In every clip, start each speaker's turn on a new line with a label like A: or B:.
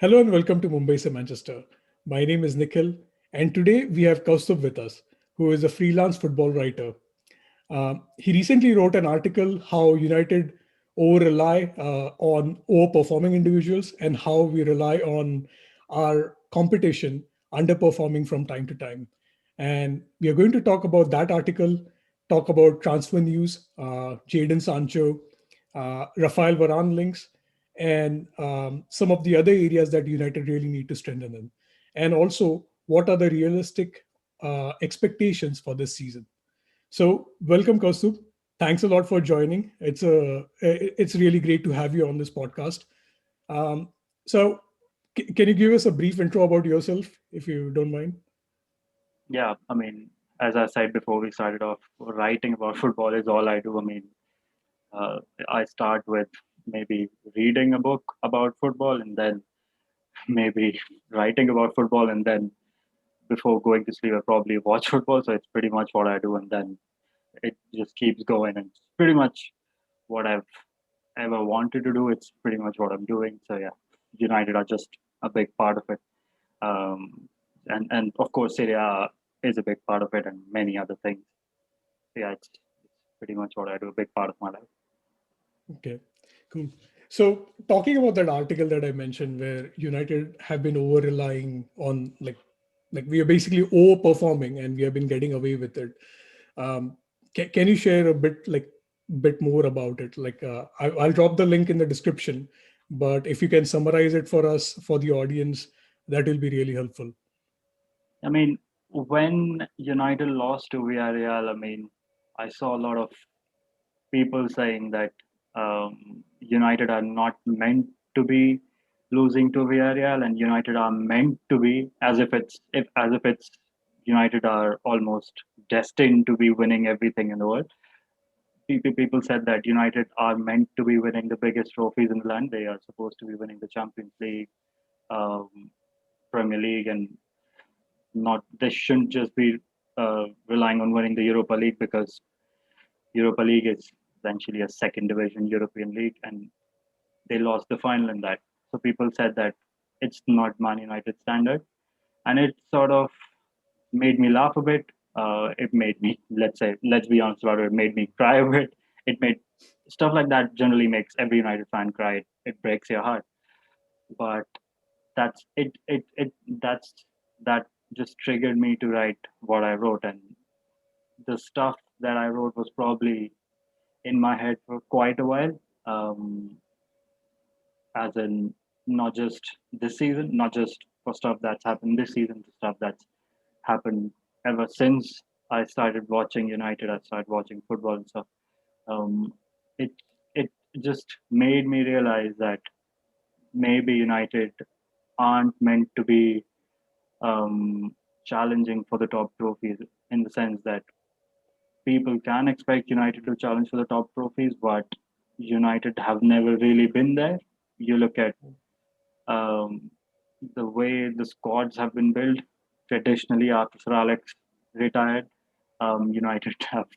A: Hello and welcome to Mumbai se Manchester. My name is Nikhil, and today we have Kaustubh with us, who is a freelance football writer. He recently wrote an article how United over rely on overperforming individuals and how we rely on our competition underperforming from time to time. And we are going to talk about that article, talk about transfer news, Jadon Sancho, Raphael Varane links, and some of the other areas that United really need to strengthen in. And also, what are the realistic expectations for this season? So, welcome, Kaustubh. Thanks a lot for joining. It's really great to have you on this podcast. Um, so, can you give us a brief intro about yourself, if you don't mind?
B: Yeah, as I said before we started off, writing about football is all I do. Uh, I start with maybe reading a book about football and then maybe writing about football, and then before going to sleep, I probably watch football. So it's pretty much what I do, and then it just keeps going. And it's pretty much what I've ever wanted to do. It's pretty much what I'm doing. So yeah, United are just a big part of it. And of course, Syria is a big part of it, and many other things. Yeah, it's pretty much what I do, a big part of my life.
A: Okay, cool. So, talking about that article that I mentioned, where United have been over relying on like we are basically overperforming and we have been getting away with it. Can you share a bit more about it? I'll drop the link in the description, but if you can summarize it for us for the audience, that will be really helpful.
B: I mean, when United lost to Villarreal, I saw a lot of people saying that United are not meant to be losing to Villarreal, and United are meant to be as if it's United are almost destined to be winning everything in the world. People said that United are meant to be winning the biggest trophies in the land. They are supposed to be winning the Champions League, um, Premier League, and not they shouldn't just be relying on winning the Europa League, because Europa League is essentially a second division European league, and they lost the final in that. So people said that it's not Man United standard, and it sort of made me laugh a bit. It made me, let's be honest about it, it made me cry a bit. It made stuff like that generally makes every United fan cry. It breaks your heart, but that's it. That's that just triggered me to write what I wrote, and the stuff that I wrote was probably in my head for quite a while. Um, as in not just this season, not just for stuff that's happened this season, the stuff that's happened ever since I started watching United, I started watching football and stuff. Um, it it just made me realize that maybe United aren't meant to be challenging for the top trophies, in the sense that people can expect United to challenge for the top trophies, but United have never really been there. You look at um, the way the squads have been built traditionally after Sir Alex retired. United have.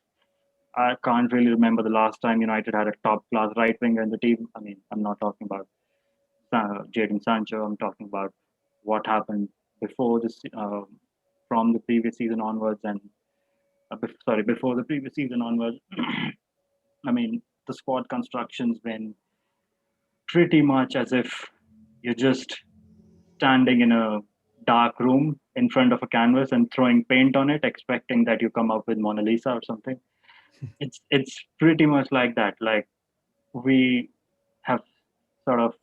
B: I can't really remember the last time United had a top class right winger in the team. I'm not talking about Jadon Sancho. I'm talking about what happened before this, from the previous season onwards, and before the previous season onwards. The squad construction's been pretty much as if you're just standing in a dark room in front of a canvas and throwing paint on it, expecting that you come up with Mona Lisa or something. It's pretty much like that. Like, we have sort of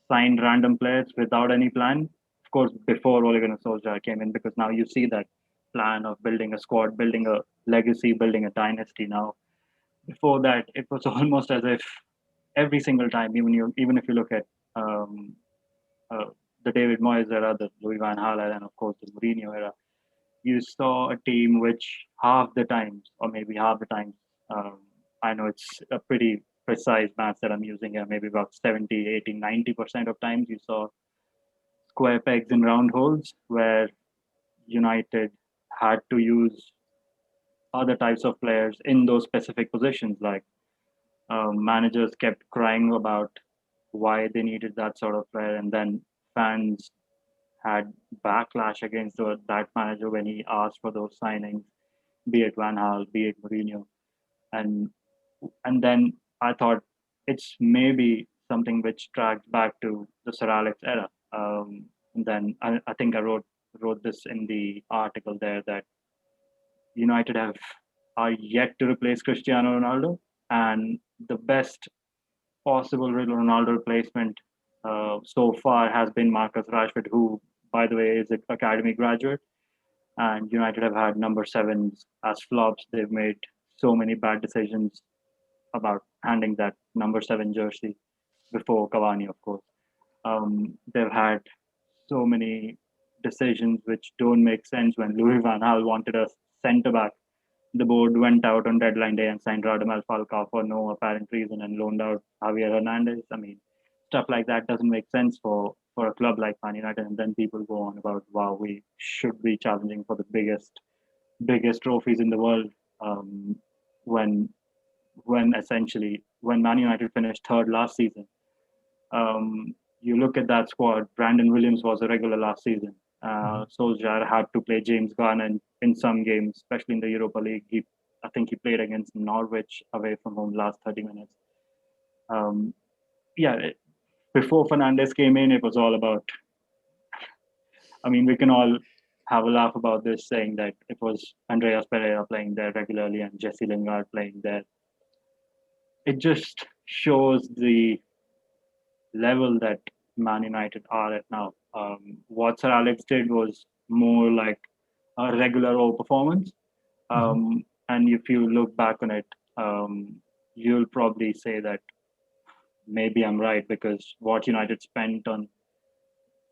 B: signed random players without any plan. Of course, before Ole Gunnar Solskjaer came in, because now you see that plan of building a squad, building a legacy, building a dynasty. Now, before that, it was almost as if every single time, even if you look at um, uh, the David Moyes era, the Louis Van Gaal era, and of course the Mourinho era, you saw a team which half the times, or maybe half the times, um, I know it's a pretty precise math that I'm using here, maybe about 70, 80, 90% of times you saw square pegs in round holes, where United had to use other types of players in those specific positions. Like, managers kept crying about why they needed that sort of player, and then fans had backlash against that manager when he asked for those signings, be it Van Gaal, be it Mourinho, and then I thought it's maybe something which tracks back to the Sir Alex era. And then I think I wrote this in the article there that United have are yet to replace Cristiano Ronaldo, and the best possible Ronaldo replacement so far has been Marcus Rashford, who, by the way, is an academy graduate. And United have had number sevens as flops. They've made so many bad decisions about handing that number seven jersey before Cavani, of course. They've had so many decisions which don't make sense. When Louis Van Gaal wanted a centre back, the board went out on deadline day and signed Radamel Falcao for no apparent reason and loaned out Javier Hernandez. I mean, stuff like that doesn't make sense for a club like Man United. And then people go on about, wow, we should be challenging for the biggest trophies in the world, um, when essentially when Man United finished third last season. You look at that squad. Brandon Williams was a regular last season.
A: Mhm.
B: Solskjaer had to play James Garner in some games, especially in the Europa League. I think he played against Norwich away from home last 30 minutes. Um, yeah, before Fernandes came in, it was all about. I mean, we can all have a laugh about this, saying that it was Andreas Pereira playing there regularly and Jesse Lingard playing there. It just shows the level that Man United are at now. What Sir Alex did was more like a regular old performance.
A: Mhm.
B: And if you look back on it, you'll probably say that maybe I'm right, because what United spent on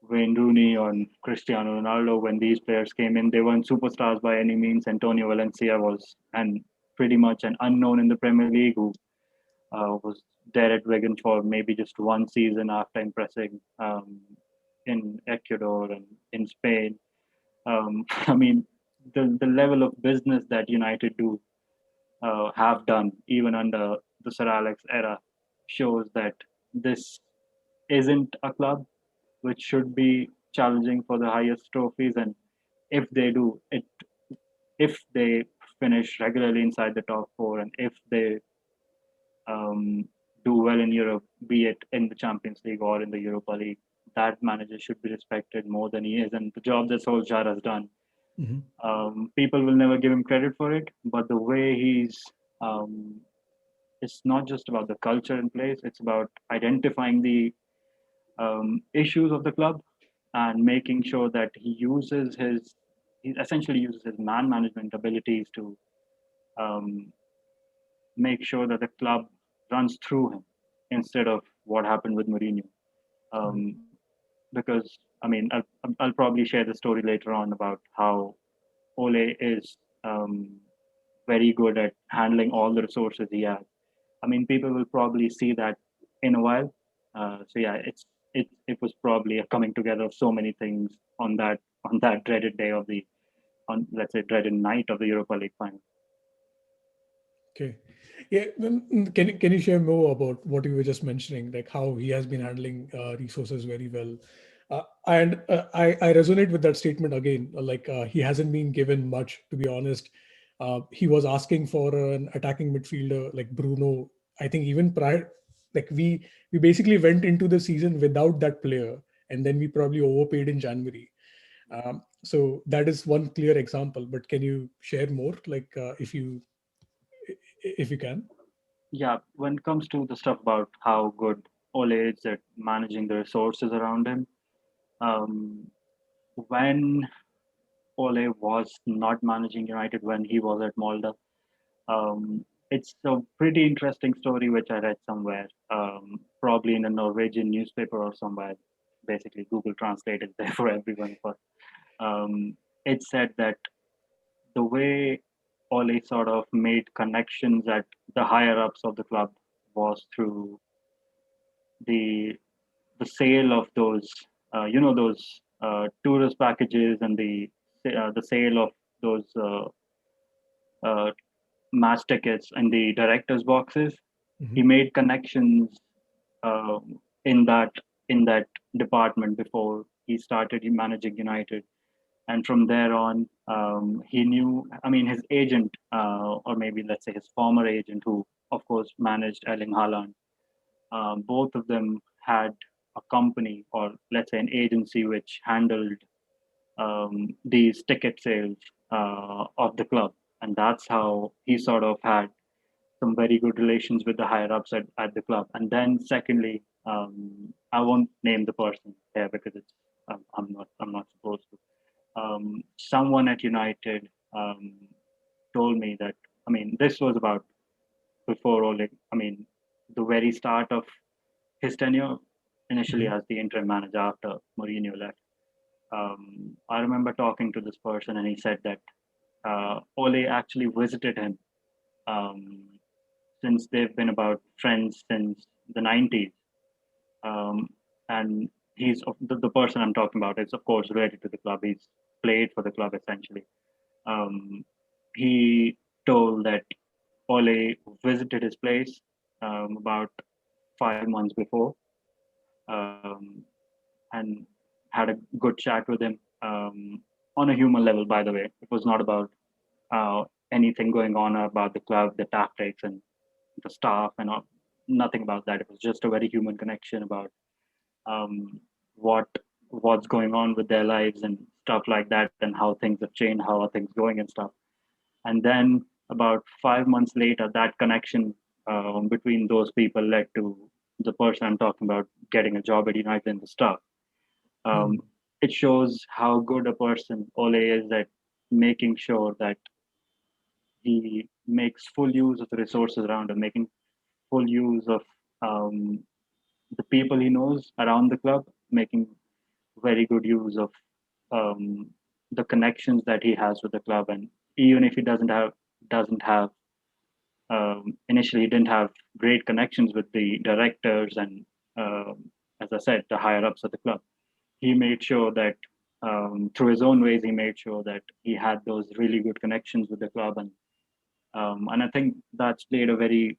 B: Wayne Rooney, on Cristiano Ronaldo, when these players came in, they weren't superstars by any means. Antonio Valencia was and pretty much an unknown in the Premier League, who was there at Wigan for maybe just one season after impressing in Ecuador and in Spain. I mean, the level of business that United do have done, even under the Sir Alex era, shows that this isn't a club which should be challenging for the highest trophies. And if they do it, if they finish regularly inside the top four, and if they um, do well in Europe, be it in the Champions League or in the Europa League, that manager should be respected more than he is. And the job that Solskjaer has done,
A: Mhm.
B: people will never give him credit for it. But the way um, it's not just about the culture in place; it's about identifying the issues of the club and making sure that he essentially uses his man management abilities to um, make sure that the club runs through him instead of what happened with Mourinho.
A: Right.
B: Um, because I mean, I'll probably share the story later on about how Ole is very good at handling all the resources he has. I mean, people will probably see that in a while. So yeah, it was probably a coming together of so many things on that dreaded day of the on let's say dreaded night of the Europa League final.
A: Okay. Yeah. Then can you share more about what you were just mentioning, like how he has been handling resources very well? And I resonate with that statement again. Like he hasn't been given much, to be honest. He was asking for an attacking midfielder like Bruno. I think even prior, like we basically went into the season without that player, and then we probably overpaid in January. So that is one clear example. But can you share more, like if you can?
B: Yeah, when it comes to the stuff about how good Ole is at managing the resources around him, um, when Ole was not managing United, when he was at Molde, it's a pretty interesting story which I read somewhere, probably in a Norwegian newspaper or somewhere. Basically, Google Translate is there for everyone. But it said that the way Ole sort of made connections at the higher ups of the club was through the the sale of those those tourist packages, and the sale of those uh, match tickets and the directors boxes. He
A: Hmm.
B: made connections uh, in that in that department before he started managing United. And from there on, he knew, I mean, his agent, or maybe let's say his former agent, who of course managed Erling Haaland, both of them had a company, or let's say an agency, which handled these ticket sales of the club. And that's how he sort of had some very good relations with the higher ups at the club. And then secondly, I won't name the person here because it's I'm not supposed to. Someone at United told me that, I mean, this was about before Ole. I mean, the very start of his tenure, initially
A: Mhm.
B: as the interim manager after Mourinho left. I remember talking to this person, and he said that Ole actually visited him, um, since they've been about friends since the 90s. Um, and the person I'm talking about is, of course, related to the club. He's played for the club essentially. Um, he told that Ole visited his place about 5 months before, um, and had a good chat with him, on a human level, by the way. It was not about uh, anything going on about the club, the tactics, and the staff, and all, nothing about that. It was just a very human connection about um, what what's going on with their lives and stuff like that, and how things have changed, how are things going and stuff. And then about 5 months later, that connection between those people led to the person I'm talking about getting a job at United and the stuff. Um,
A: Mm.
B: it shows how good a person Ole is at making sure that he makes full use of the resources around him, making full use of um, the people he knows around the club, making very good use of um, the connections that he has with the club. And even if he doesn't have initially he didn't have great connections with the directors and, as I said, the higher ups of the club. He made sure that, through his own ways, he made sure that he had those really good connections with the club. And I think that's played a very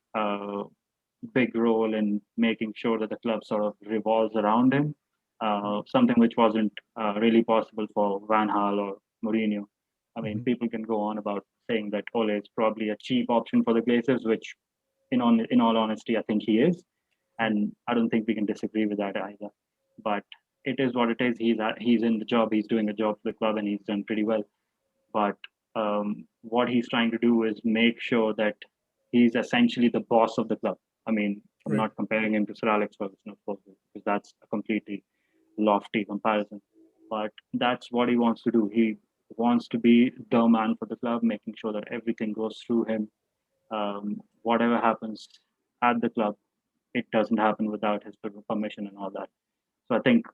B: big role in making sure that the club sort of revolves around him. Something which wasn't really possible for Van Gaal or Mourinho. I mean,
A: Mhm.
B: people can go on about saying that Ole is probably a cheap option for the Glazers, which, in all honesty, I think he is,
A: Right.
B: and I don't think we can disagree with that either. But it is what it is. He's in the job. He's doing a job for the club, and he's done pretty well. But what he's trying to do is make sure that he's essentially the boss of the club. I mean, I'm
A: Right.
B: not comparing him to Sir Alex Ferguson, of course, because that's a completely lofty comparison. But that's what he wants to do. He wants to be the man for the club, making sure that everything goes through him. Whatever happens at the club, it doesn't happen without his permission and all that. So I think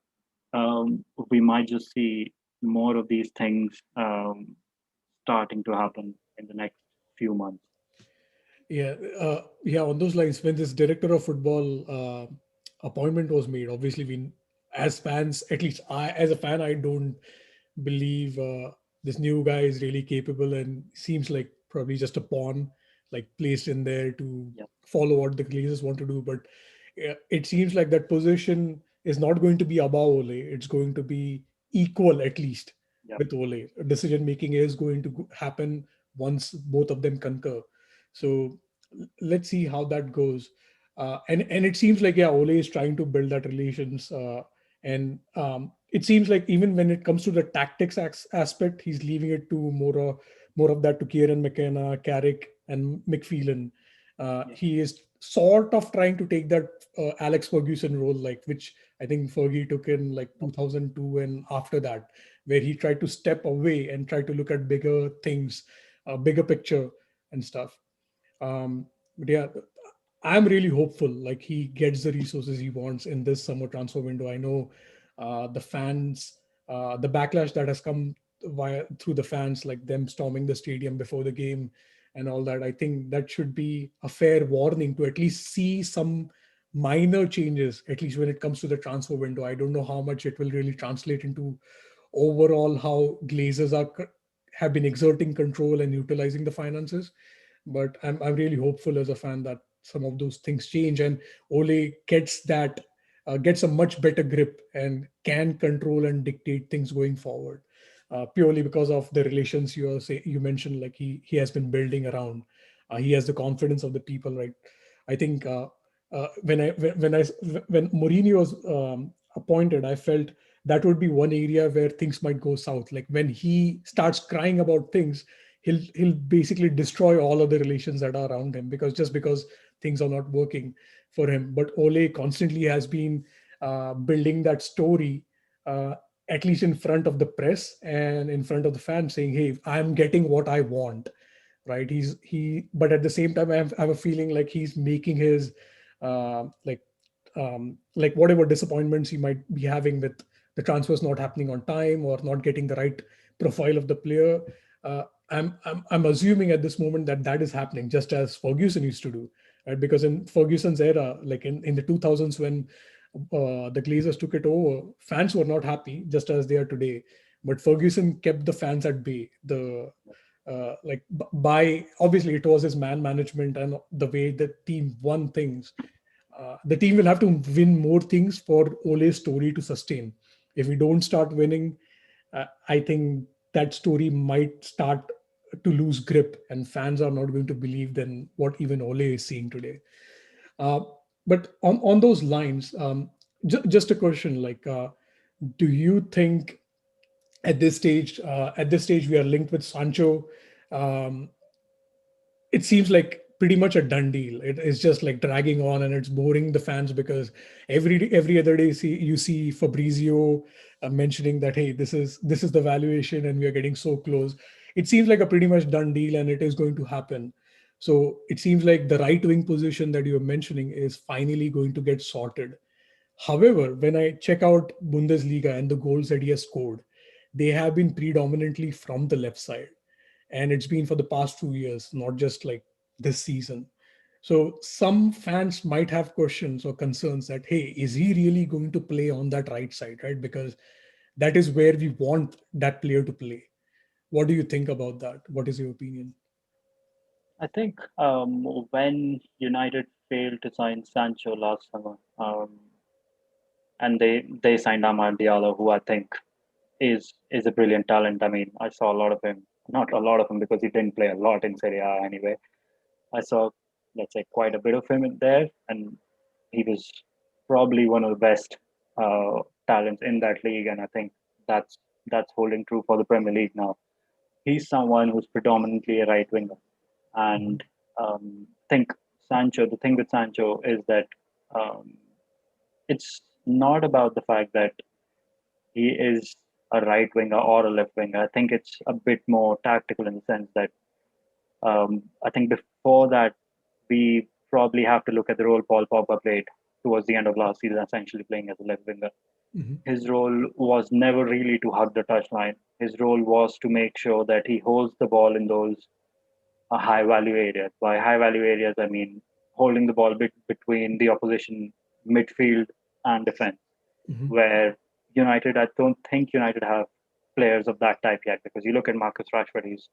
B: we might just see more of these things starting to happen in the next few months.
A: Yeah, yeah. On those lines, when this director of football appointment was made, obviously we, as fans, at least I, as a fan, I don't believe this new guy is really capable and seems like probably just a pawn, like placed in there to
B: Yep,
A: follow what the Glazers want to do. But it seems like that position is not going to be above Ole. It's going to be equal at least
B: yep,
A: with Ole. Decision making is going to happen once both of them concur. So let's see how that goes. And it seems like, yeah, Ole is trying to build that relations, and it seems like even when it comes to the tactics aspect, he's leaving it to more of that to Kieran McKenna, Carrick, and McPhelan.
B: yep,
A: He is sort of trying to take that Alex Ferguson role, like which I think Fergie took in like
B: yep.
A: 2002 and after that, where he tried to step away and try to look at bigger things, bigger picture and stuff. But yeah, I'm really hopeful. Like he gets the resources he wants in this summer transfer window. I know the fans, the backlash that has come through the fans, like them storming the stadium before the game and all that. I think that should be a fair warning to at least see some minor changes, at least when it comes to the transfer window. I don't know how much it will really translate into overall how Glazers have been exerting control and utilizing the finances. But I'm really hopeful as a fan that some of those things change and Ole gets that. gets a much better grip and can control and dictate things going forward, purely because of the relations you mentioned, like he has been building around. He has the confidence of the people, right? I think when Mourinho was appointed, I felt that would be one area where things might go south. Like when he starts crying about things, he'll basically destroy all of the relations that are around him, because things are not working for him. But Ole constantly has been building that story, uh, at least in front of the press and in front of the fans, saying, "Hey, I'm getting what I want." Right? But at the same time, I have a feeling like he's making his like whatever disappointments he might be having with the transfers not happening on time or not getting the right profile of the player. I'm assuming at this moment that that is happening, just as Ferguson used to do, right? Because in Ferguson's era, like in the 2000s, when the Glazers took it over, fans were not happy, just as they are today. But Ferguson kept the fans at bay. By obviously it was his man management and the way the team won things. The team will have to win more things for Ole's story to sustain. If we don't start winning, I think that story might start to lose grip, and fans are not going to believe then what even Ole is seeing today. Uh, but on those lines, just a question: like, do you think at this stage, we are linked with Sancho? Um, it seems like pretty much a done deal. It is just like dragging on, and it's boring the fans, because every other day you see Fabrizio mentioning that, hey, this is the valuation and we are getting so close. It seems like a pretty much done deal, and it is going to happen. So it seems like the right wing position that you're mentioning is finally going to get sorted. However, when I check out Bundesliga and the goals that he has scored, they have been predominantly from the left side, and it's been for the past 2 years, not just like this season. So some fans might have questions or concerns that, hey, is he really going to play on that right side, right? Because that is where we want that player to play. What do you think about that? What is your opinion?
B: I think when United failed to sign Sancho last summer, and they signed Amad Diallo, who I think is a brilliant talent. I mean, I saw a lot of him, not a lot of him because he didn't play a lot in Serie A anyway. I saw, let's say, quite a bit of him in there, and he was probably one of the best talents in that league. And I think that's that's holding true for the Premier League now. He's someone who's predominantly a right winger,
A: Mhm.
B: and think Sancho. The thing with Sancho is that um, it's not about the fact that he is a right winger or a left winger. I think it's a bit more tactical in the sense that I think before that we probably have to look at the role Paul Pogba played towards the end of last season, essentially playing as a left winger.
A: Mhm.
B: His role was never really to hug the touchline. His role was to make sure that he holds the ball in those high value areas. By high value areas, I mean holding the ball between the opposition midfield and defense,
A: Mhm.
B: where United, I don't think United have players of that type yet, because you look at Marcus Rashford, he's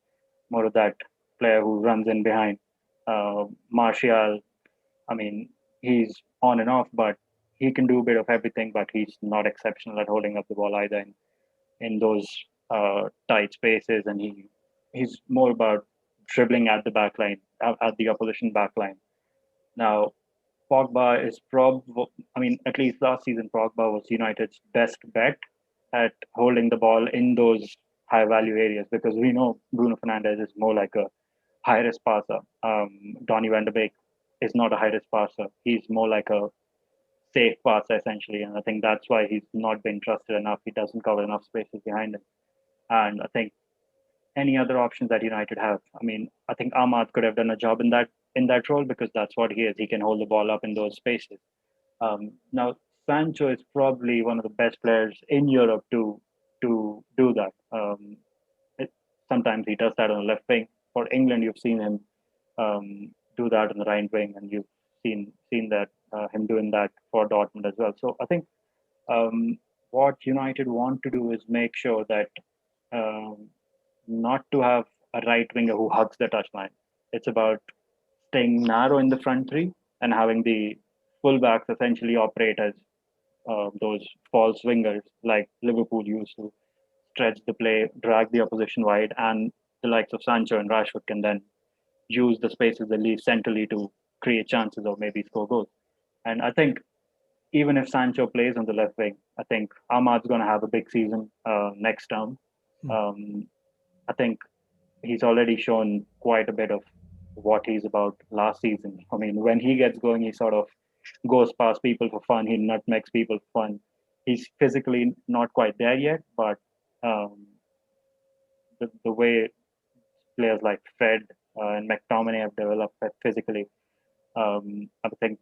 B: more of that player who runs in behind. Martial, I mean, he's on and off, but he can do a bit of everything, but he's not exceptional at holding up the ball either in those tight spaces. And he's more about dribbling at the back line, at the opposition back line. Now, Pogba is probably, I mean, at least last season, Pogba was United's best bet at holding the ball in those high value areas, because we know Bruno Fernandes is more like a high risk passer. Donny van de Beek is not a high risk passer. He's more like a safe passer, essentially. And I think that's why he's not been trusted enough. He doesn't cover enough spaces behind him. And I think any other options that United have. I mean, I think Ahmad could have done a job in that role, because that's what he is. He can hold the ball up in those spaces. Now, Sancho is probably one of the best players in Europe to do that. It, Sometimes he does that on the left wing. For England, you've seen him do that on the right wing, and you've seen that him doing that for Dortmund as well. So I think um, what United want to do is make sure that um, not to have a right winger who hugs the touchline. It's about staying narrow in the front three and having the fullbacks essentially operate as those false wingers like Liverpool used to stretch the play, drag the opposition wide, and the likes of Sancho and Rashford can then use the spaces they leave centrally to create chances or maybe score goals. And I think even if Sancho plays on the left wing, I think Ahmad's going to have a big season next term.
A: Hmm.
B: Um, I think he's already shown quite a bit of what he's about last season. I mean, when he gets going, he sort of goes past people for fun. He nutmegs people for fun. He's physically not quite there yet, but um, the way players like Fred and McTominay have developed physically, I think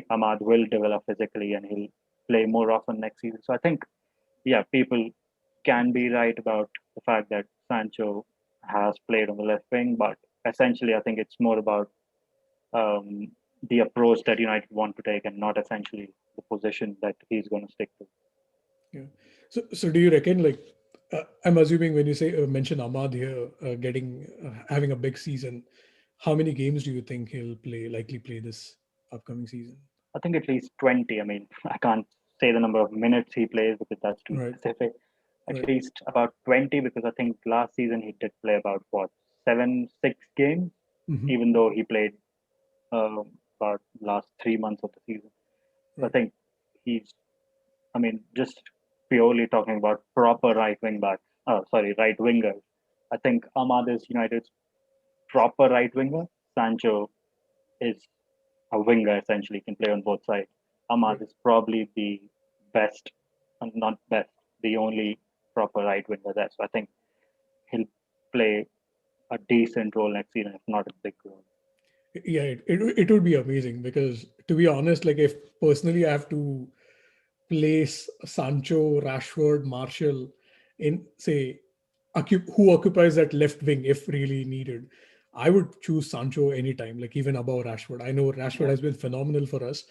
B: Ahmad will develop physically and he'll play more often next season. So I think, yeah, people can be right about the fact that Sancho has played on the left wing, but essentially, I think it's more about um, the approach that United want to take and not essentially the position that he's going to stick to.
A: Yeah. So do you reckon like I'm assuming when you say mention Ahmad here getting having a big season, how many games do you think he'll likely play this upcoming season?
B: I think at least 20. I mean, I can't say the number of minutes he plays because that's too
A: Right.
B: specific. At
A: Right.
B: least about 20 because I think last season he did play about what, 6 games,
A: Hmm.
B: even though he played about last 3 months of the season. So I
A: Right.
B: think he's, I mean, just purely talking about proper right wing back, sorry, right winger. I think Ahmad is United's proper right winger. Sancho is a winger essentially, can play on both sides. Ahmad
A: Right.
B: is probably the best, not best, the only proper right winger there. So I think he'll play a decent role next season, if not a big role.
A: Yeah, it would be amazing because to be honest, like if personally I have to place Sancho, Rashford, Marshall in say who occupies that left wing if really needed, I would choose Sancho anytime, like even above Rashford. I know Rashford
B: Yeah,
A: has been phenomenal for us,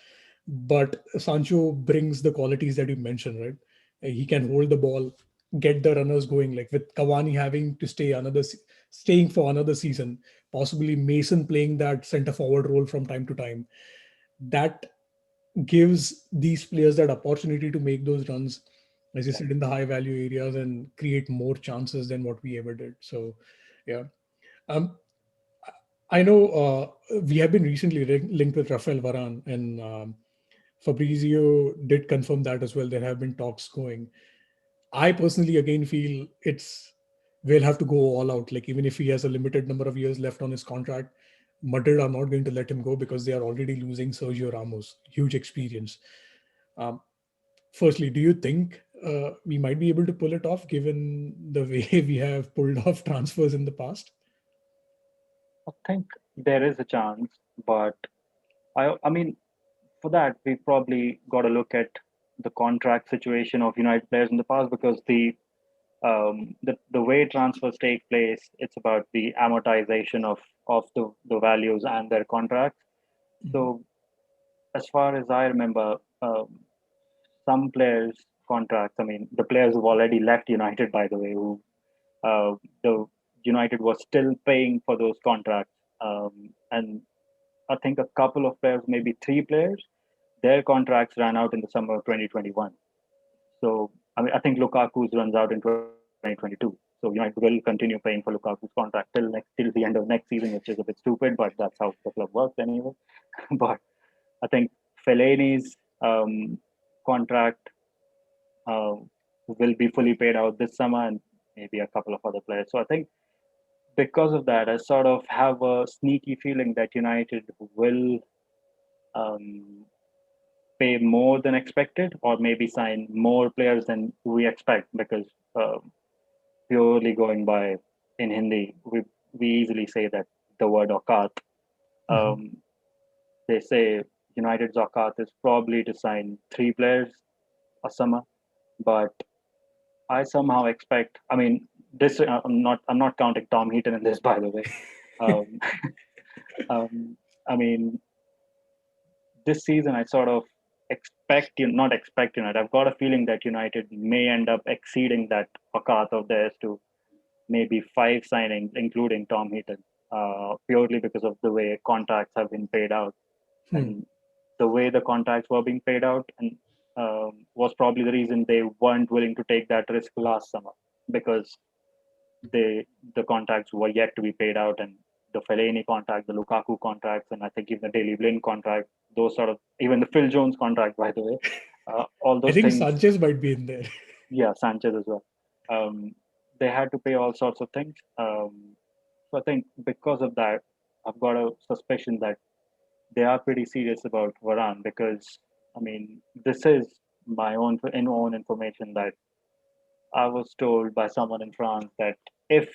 A: but Sancho brings the qualities that you mentioned, right? He can hold the ball, get the runners going. Like with Cavani having to staying for another season, possibly Mason playing that center forward role from time to time. That gives these players that opportunity to make those runs, as you
B: yeah.
A: said, in the high value areas and create more chances than what we ever did. So, yeah. Um, I know we have been recently linked with Rafael Varane, and Fabrizio did confirm that as well. There have been talks going. I personally again feel it's we'll have to go all out. Like even if he has a limited number of years left on his contract, Madrid are not going to let him go because they are already losing Sergio Ramos, huge experience. Um, Firstly, do you think we might be able to pull it off given the way we have pulled off transfers in the past?
B: I think there is a chance, but I mean, for that, we probably got to look at the contract situation of United players in the past because the way transfers take place, it's about the amortization of the values and their contracts.
A: Mhm.
B: So as far as I remember, some players' contracts. I mean, the players who've already left United, by the way, who the United was still paying for those contracts, and I think a couple of players, maybe three players, their contracts ran out in the summer of 2021. So I mean, I think Lukaku's runs out in 2022. So United will continue paying for Lukaku's contract till the end of next season, which is a bit stupid, but that's how the club works anyway. But I think Fellaini's contract uh, will be fully paid out this summer, and maybe a couple of other players. So I think because of that, I sort of have a sneaky feeling that United will um, pay more than expected, or maybe sign more players than we expect. Because purely going by in Hindi, we easily say that the word "aukat."
A: Mhm.
B: Um, they say United's aukat is probably to sign three players a summer, but I somehow expect. I mean, this I'm not counting Tom Heaton in this, by the way. Um, um, I mean, this season I sort of not expect United. I've got a feeling that United may end up exceeding that Pakat of theirs to maybe five signings, including Tom Heaton, purely because of the way contracts have been paid out
A: Hmm.
B: and the way the contracts were being paid out. And was probably the reason they weren't willing to take that risk last summer, because they the contracts were yet to be paid out, and the Fellaini contract, the Lukaku contracts, and I think even the Daily Blind contract, those sort of, even the Phil Jones contract, by the way, all
A: I
B: those
A: think
B: things.
A: Sanchez might be in there.
B: Yeah, Sanchez as well. Um, they had to pay all sorts of things. So I think because of that, I've got a suspicion that they are pretty serious about Varane, because I mean, this is my own information that I was told by someone in France that if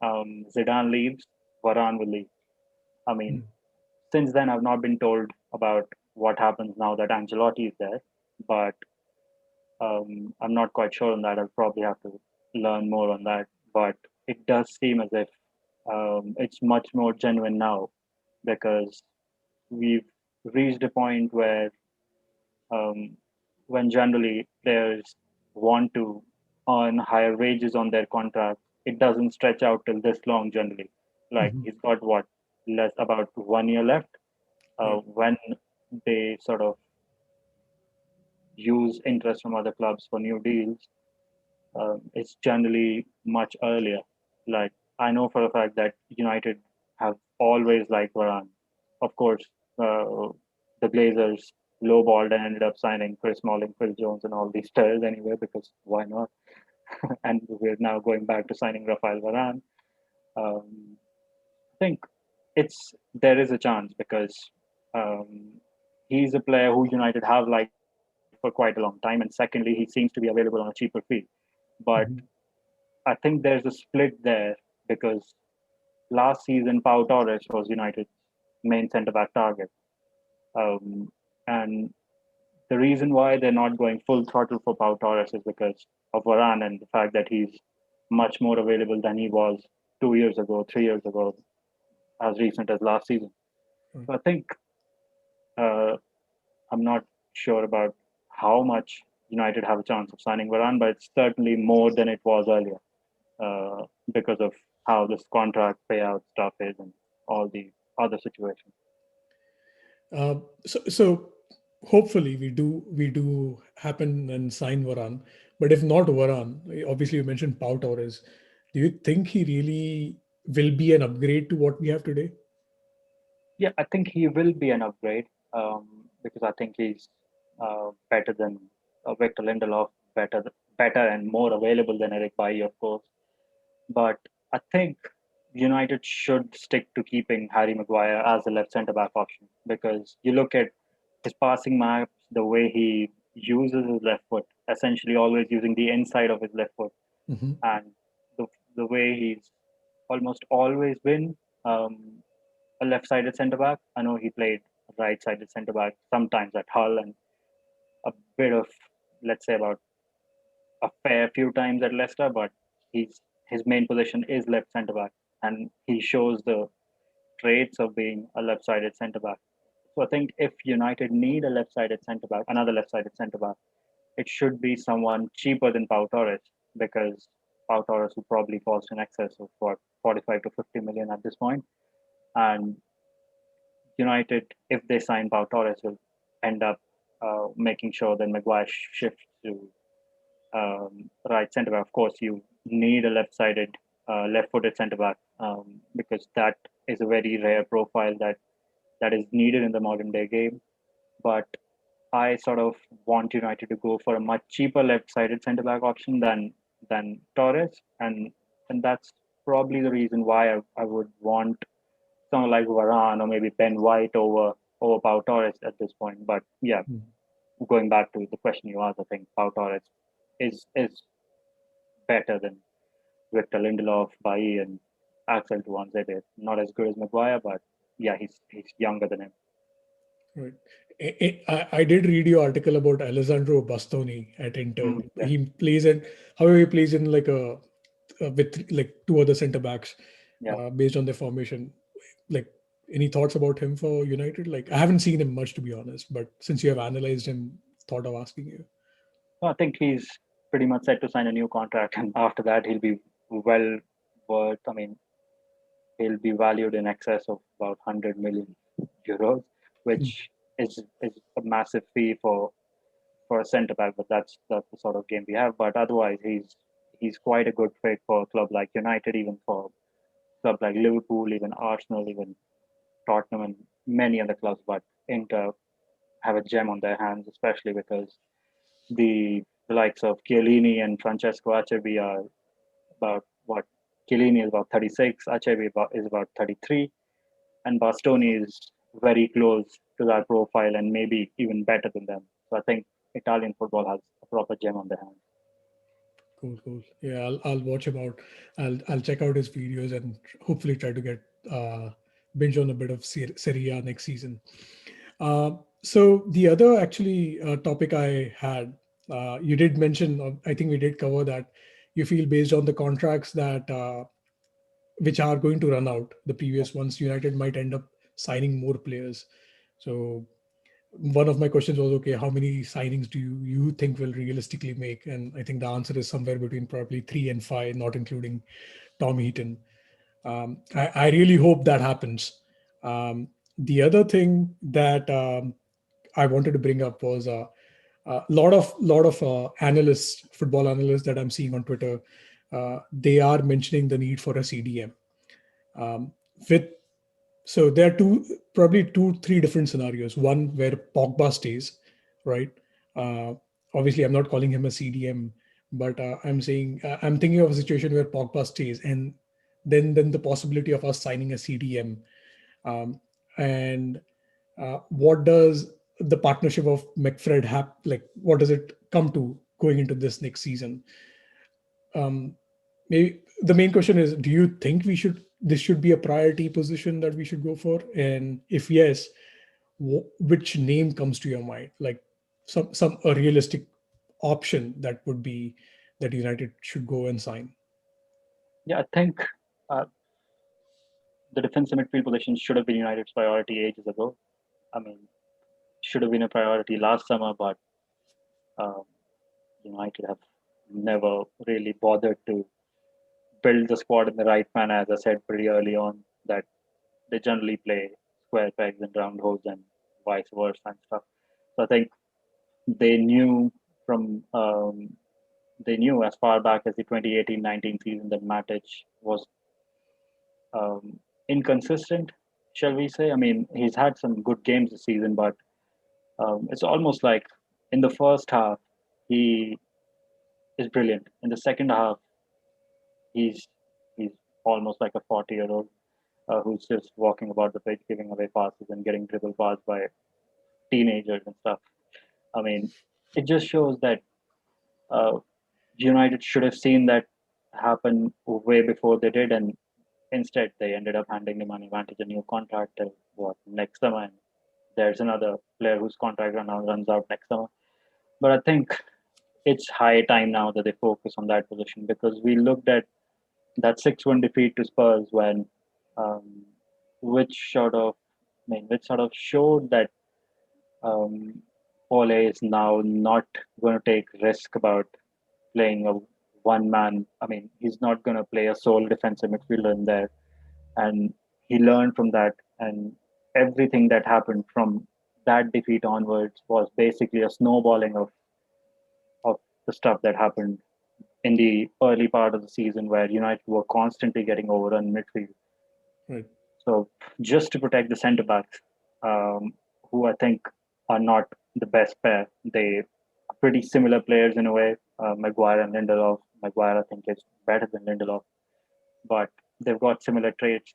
B: Zidane leaves, Varane will leave. I mean,
A: Hmm.
B: since then I've not been told about what happens now that Ancelotti is there, but I'm not quite sure on that. I'll probably have to learn more on that. But it does seem as if it's much more genuine now, because we've reached a point where um, when generally players want to earn higher wages on their contract, it doesn't stretch out till this long generally. Like
A: Mhm.
B: he's got what, less about 1 year left.
A: Right.
B: When they sort of use interest from other clubs for new deals, it's generally much earlier. Like I know for a fact that United have always liked Varane. Of course, the Glazers lowballed and ended up signing Chris Smalling, Phil Jones, and all these players anyway, because why not? And we're now going back to signing Raphael Varane. I think it's there is a chance, because um, he's a player who United have liked for quite a long time, and secondly, he seems to be available on a cheaper fee. But
A: Mhm.
B: I think there's a split there, because last season Pau Torres was United's main centre back target, um, and the reason why they're not going full throttle for Pau Torres is because of Varane and the fact that he's much more available than he was 2 years ago, 3 years ago, as recent as last season.
A: Right.
B: So I think uh, I'm not sure about how much United have a chance of signing Varane, but it's certainly more than it was earlier, because of how this contract payout stuff is and all the other situations.
A: So hopefully we do happen and sign Varane. But if not Varane, obviously you mentioned Pau Torres. Do you think he really will be an upgrade to what we have today?
B: Yeah, I think he will be an upgrade, because I think he's better than Victor Lindelof, better and more available than Eric Bailly, of course. But I think United should stick to keeping Harry Maguire as the left centre back option, because you look at his passing maps, the way he uses his left foot, essentially always using the inside of his left foot,
A: Hmm.
B: and the the way he's almost always been a left-sided centre back. I know he played right-sided centre back sometimes at Hull, and a bit of, let's say, about a fair few times at Leicester, but his main position is left centre back, and he shows the traits of being a left-sided centre back. So I think if United need a left-sided centre back, another left-sided centre back, it should be someone cheaper than Pau Torres, because Pau Torres will probably cost in excess of what, 45 to 50 million at this point. And United, if they sign Pau Torres, will end up making sure that Maguire shifts to right centre back. Of course, you need a left-sided, left-footed centre back, because that is a very rare profile that is needed in the modern day game. But I sort of want United to go for a much cheaper left-sided centre back option than Torres, and that's probably the reason why I would want someone like Varane or maybe Ben White over Pau Torres at this point. But yeah, going back to the question you asked, I think Pau Torres is better than Victor Lindelof, Bailly, and Axel Tuanzebe. Not as good as Maguire, but yeah, he's younger than him.
A: Right. I did read your article about Alessandro Bastoni at Inter.
B: Yeah,
A: He plays in, however, he plays in like with like two other center backs,
B: yeah.
A: based on their formation. Like, any thoughts about him for United? Like, I haven't seen him much, to be honest, but since you have analyzed him, thought of asking you.
B: So I think he's pretty much set to sign a new contract, and after that, he'll be well worth. I mean, he'll be valued in excess of about 100 million euros, which is a massive fee for a centre back, but that's the sort of game we have. But otherwise, he's quite a good fit for a club like United, even for a club like Liverpool, even Arsenal, even Tottenham, and many other clubs. But Inter have a gem on their hands, especially because the likes of Chiellini and Francesco Acerbi are about what Chiellini is about 36, Acerbi is about 33, and Bastoni is very close to that profile and maybe even better than them. So I think Italian football has a proper gem on their hands.
A: Cool, cool. Yeah, I'll watch him out. I'll check out his videos and hopefully try to get uh, binge on a bit of Serie A next season. So the other actually topic I had, you did mention, I think we did cover that you feel based on the contracts that which are going to run out, the
B: Yeah,
A: previous ones, United might end up signing more players. So one of my questions was, okay, how many signings do you think will realistically make? And I think the answer is somewhere between probably 3 and 5, not including Tom Heaton. I really hope that happens. The other thing that I wanted to bring up was a lot of analysts, football analysts that I'm seeing on Twitter. They are mentioning the need for a CDM. Um, with so there are probably two, three different scenarios. One where Pogba stays, right? Uh, Obviously, I'm not calling him a CDM, but I'm saying I'm thinking of a situation where Pogba stays, and then the possibility of us signing a CDM. And what does the partnership of McFred have? Like, what does it come to going into this next season? Um, Maybe the main question is, do you think this should be a priority position that we should go for? And if yes, which name comes to your mind? Like some a realistic option that would be that United should go and sign.
B: yeah. I think uh, the defensive midfield position should have been United's priority ages ago. I mean, should have been a priority last summer, but um, United have never really bothered to build the squad in the right manner. As I said pretty early on, that they generally play square pegs and round holes and vice versa and stuff. So I think they knew from they knew as far back as the 2018-19 season that Matic was um, inconsistent, shall we say? I mean, he's had some good games this season, but it's almost like in the first half he is brilliant. In the second half, he's he's almost like a 40-year-old who's just walking about the pitch, giving away passes and getting dribble passed by teenagers and stuff. I mean, it just shows that uh, United should have seen that happen way before they did, and instead they ended up handing him an advantage a new contract till what next summer, and there's another player whose contract runs out next summer. But I think it's high time now that they focus on that position because we looked at that 6-1 defeat to Spurs when, um, which sort of, which sort of showed that um, Ole is now not going to take risk about playing a one man. I mean, he's not going to play a sole defensive midfielder in there, and he learned from that. And everything that happened from that defeat onwards was basically a snowballing of the stuff that happened in the early part of the season where United were constantly getting overrun midfield.
A: Right.
B: So just to protect the centre backs, who I think are not the best pair, they are pretty similar players in a way. Maguire and Lindelof. Maguire, I think, is better than Lindelof, but they've got similar traits.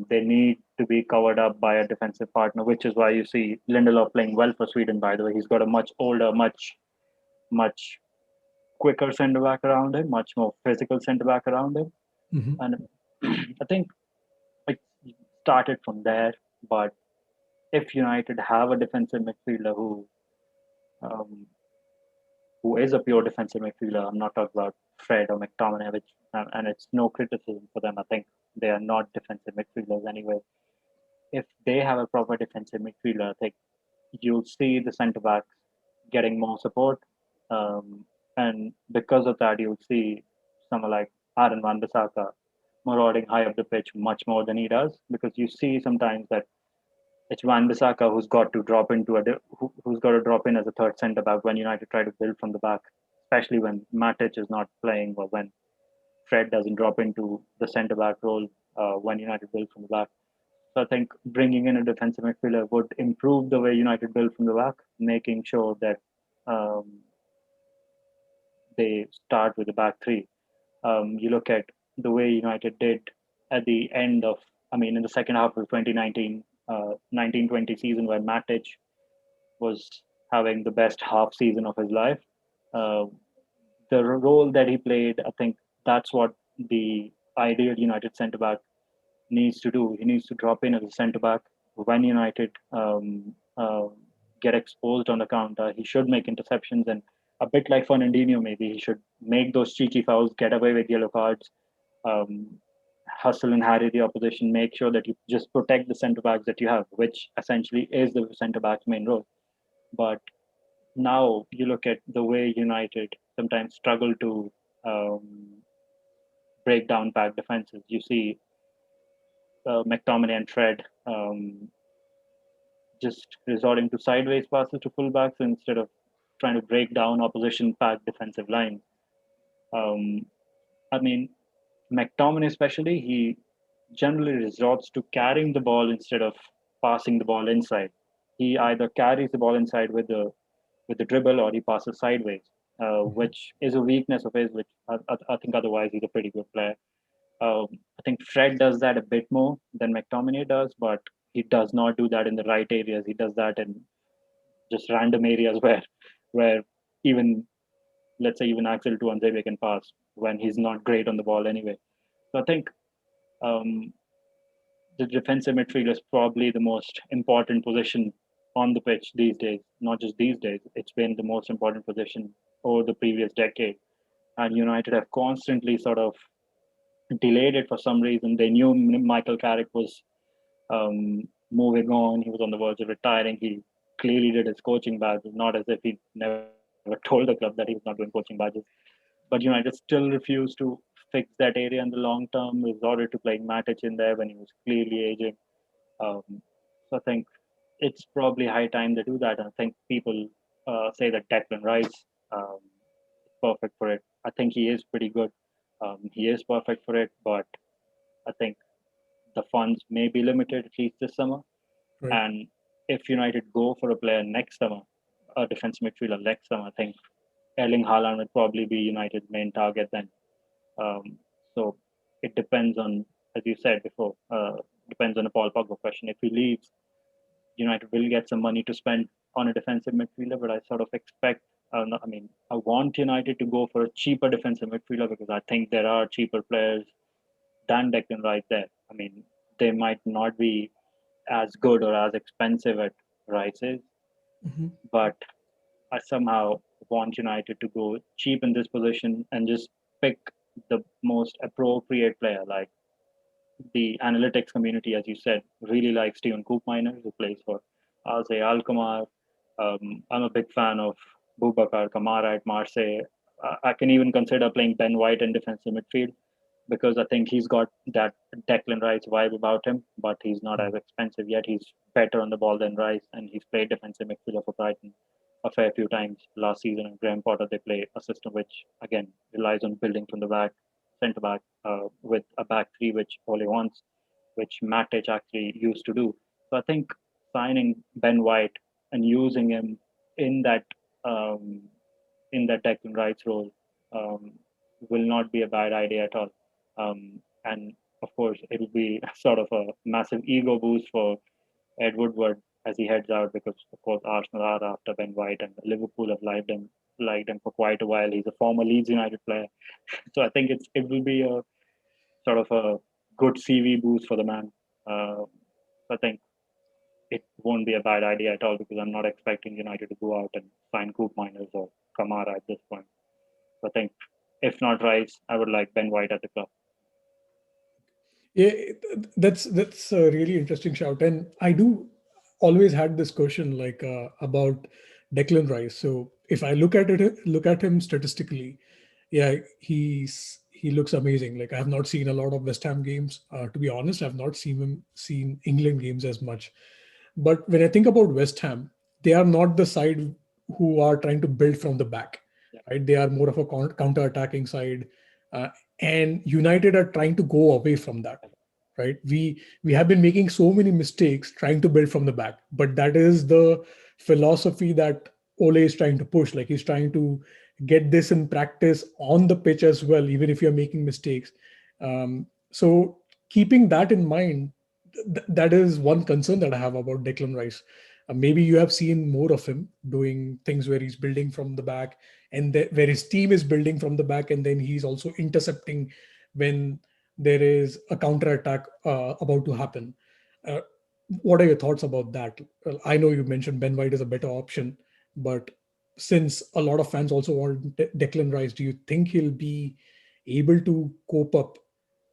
B: They need to be covered up by a defensive partner, which is why you see Lindelof playing well for Sweden. By the way, he's got a much older, much quicker centre back around him, much more physical centre back around him,
A: Hmm.
B: and I think it started from there. But if United have a defensive midfielder um, who is a pure defensive midfielder, I'm not talking about Fred or McTominay, which and it's no criticism for them. I think they are not defensive midfielders anyway. If they have a proper defensive midfielder, I think you'll see the centre backs getting more support, um, and because of that, you'll see someone like Aaron Wan-Bissaka marauding high up the pitch much more than he does. Because you see sometimes that it's Van Bissaka who's got to drop into who's got to drop in as a third centre back when United try to build from the back, especially when Matic is not playing or when Fred doesn't drop into the centre back role when United build from the back. So I think bringing in a defensive midfielder would improve the way United build from the back, making sure that um, they start with the back three. You look at the way United did at the end of, I mean, in the second half of 2019, 1920 season, where Matic was having the best half season of his life. Uh, the role that he played, I think that's what the ideal United centre back needs to do. He needs to drop in as a centre back when United get exposed on the counter. He should make interceptions and a bit like Fernandinho, maybe he should make those cheeky fouls, get away with yellow cards, um, hustle and harry the opposition, make sure that you just protect the centre backs that you have, which essentially is the centre back's main role. But now you look at the way United sometimes struggle to um, break down pack defenses. You see McTominay and Fred just resorting to sideways passes to fullbacks instead of trying to break down opposition pack defensive lines. Um, I mean, McTominay especially, he generally resorts to carrying the ball instead of passing the ball inside. He either carries the ball inside with the dribble or he passes sideways,
A: Mhm.
B: which is a weakness of his. Which I think otherwise he's a pretty good player. I think Fred does that a bit more than McTominay does, but he does not do that in the right areas. He does that in just random areas where even let's say even Axel Tuanzebe can pass when he's not great on the ball anyway. So I think um, the defensive midfield is probably the most important position on the pitch these days. Not just these days; it's been the most important position over the previous decade. And United have constantly sort of delayed it for some reason. They knew Michael Carrick was moving on. He was on the verge of retiring. He clearly did his coaching badges, not as if he never told the club that he was not doing coaching badges. But United still refused to fix that area in the long term, resorted to playing Matic in there when he was clearly aging. Um, so I think it's probably high time they do that. I think people say that Declan Rice is perfect for it. I think he is pretty good. He is perfect for it, but I think the funds may be limited at least this summer.
A: Right.
B: And if United go for a player next summer, a defense midfielder next summer, I think Erling Haaland would probably be United's main target then. Um, so it depends on, as you said before, depends on the Paul Pogba question. If he leaves, United will get some money to spend on a defensive midfielder, but I sort of expect, I mean, I want United to go for a cheaper defensive midfielder because I think there are cheaper players than Declan Rice there. I mean, they might not be as good or as expensive at Rice is,
A: Mhm.
B: but I somehow want United to go cheap in this position and just pick the most appropriate player. Like the analytics community, as you said, really likes Steven Koopmeiners, who plays for Alzey Alkmaar. I'm a big fan of Boubacar Kamara at Marseille. I can even consider playing Ben White in defensive midfield because I think he's got that Declan Rice vibe about him, but he's not as expensive yet. He's better on the ball than Rice, and he's played defensive midfielder for Brighton a fair few times last season. And Graham Potter, they play a system which, again, relies on building from the back, centre back, with a back three, which Ole wants, which Matic actually used to do. So I think signing Ben White and using him in that um, Declan Rice role um, will not be a bad idea at all. And of course, it'll be sort of a massive ego boost for Ed Woodward as he heads out because, of course, Arsenal are after Ben White and Liverpool have liked him for quite a while. He's a former Leeds United player, so I think it will be a sort of a good CV boost for the man. I think it won't be a bad idea at all because I'm not expecting United to go out and sign Coop Miners or Kamara at this point. So I think if not Rice, I would like Ben White at the club.
A: Yeah, that's a really interesting shout, and I do always had this question like about Declan Rice. So if I look at him statistically, yeah, he looks amazing. Like I have not seen a lot of West Ham games. To be honest, I've not seen England games as much. But when I think about West Ham, they are not the side who are trying to build from the back,
B: Yeah,
A: right? They are more of a counter-attacking side, uh, and United are trying to go away from that, right? We have been making so many mistakes trying to build from the back, but that is the philosophy that Ole is trying to push. Like he's trying to get this in practice on the pitch as well, even if you're making mistakes. So keeping that in mind, that is one concern that I have about Declan Rice. Maybe you have seen more of him doing things where he's building from the back, and where his team is building from the back, and then he's also intercepting when there is a counter attack about to happen. Uh, what are your thoughts about that? Well, I know you mentioned Ben White is a better option, but since a lot of fans also want Declan Rice, do you think he'll be able to cope up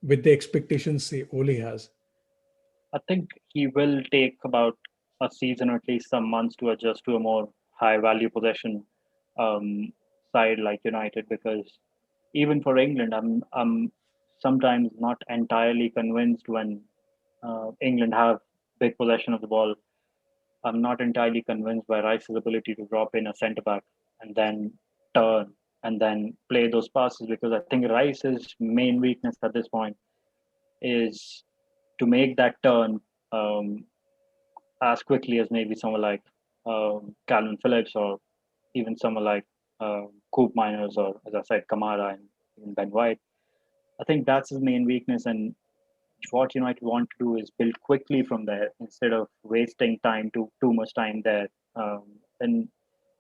A: with the expectations, say, Ole has?
B: I think he will take about a season or at least some months to adjust to a more high value possession um, side like United, because even for England, I'm sometimes not entirely convinced when England have big possession of the ball. I'm not entirely convinced by Rice's ability to drop in a centre back and then turn and then play those passes, because I think Rice's main weakness at this point is to make that turn um, as quickly as maybe someone like Calvin Phillips, or even someone like Coop Miners, or as I said, Kamara and even Ben White. I think that's his main weakness, and what United want to do is build quickly from there instead of wasting time too much time there. And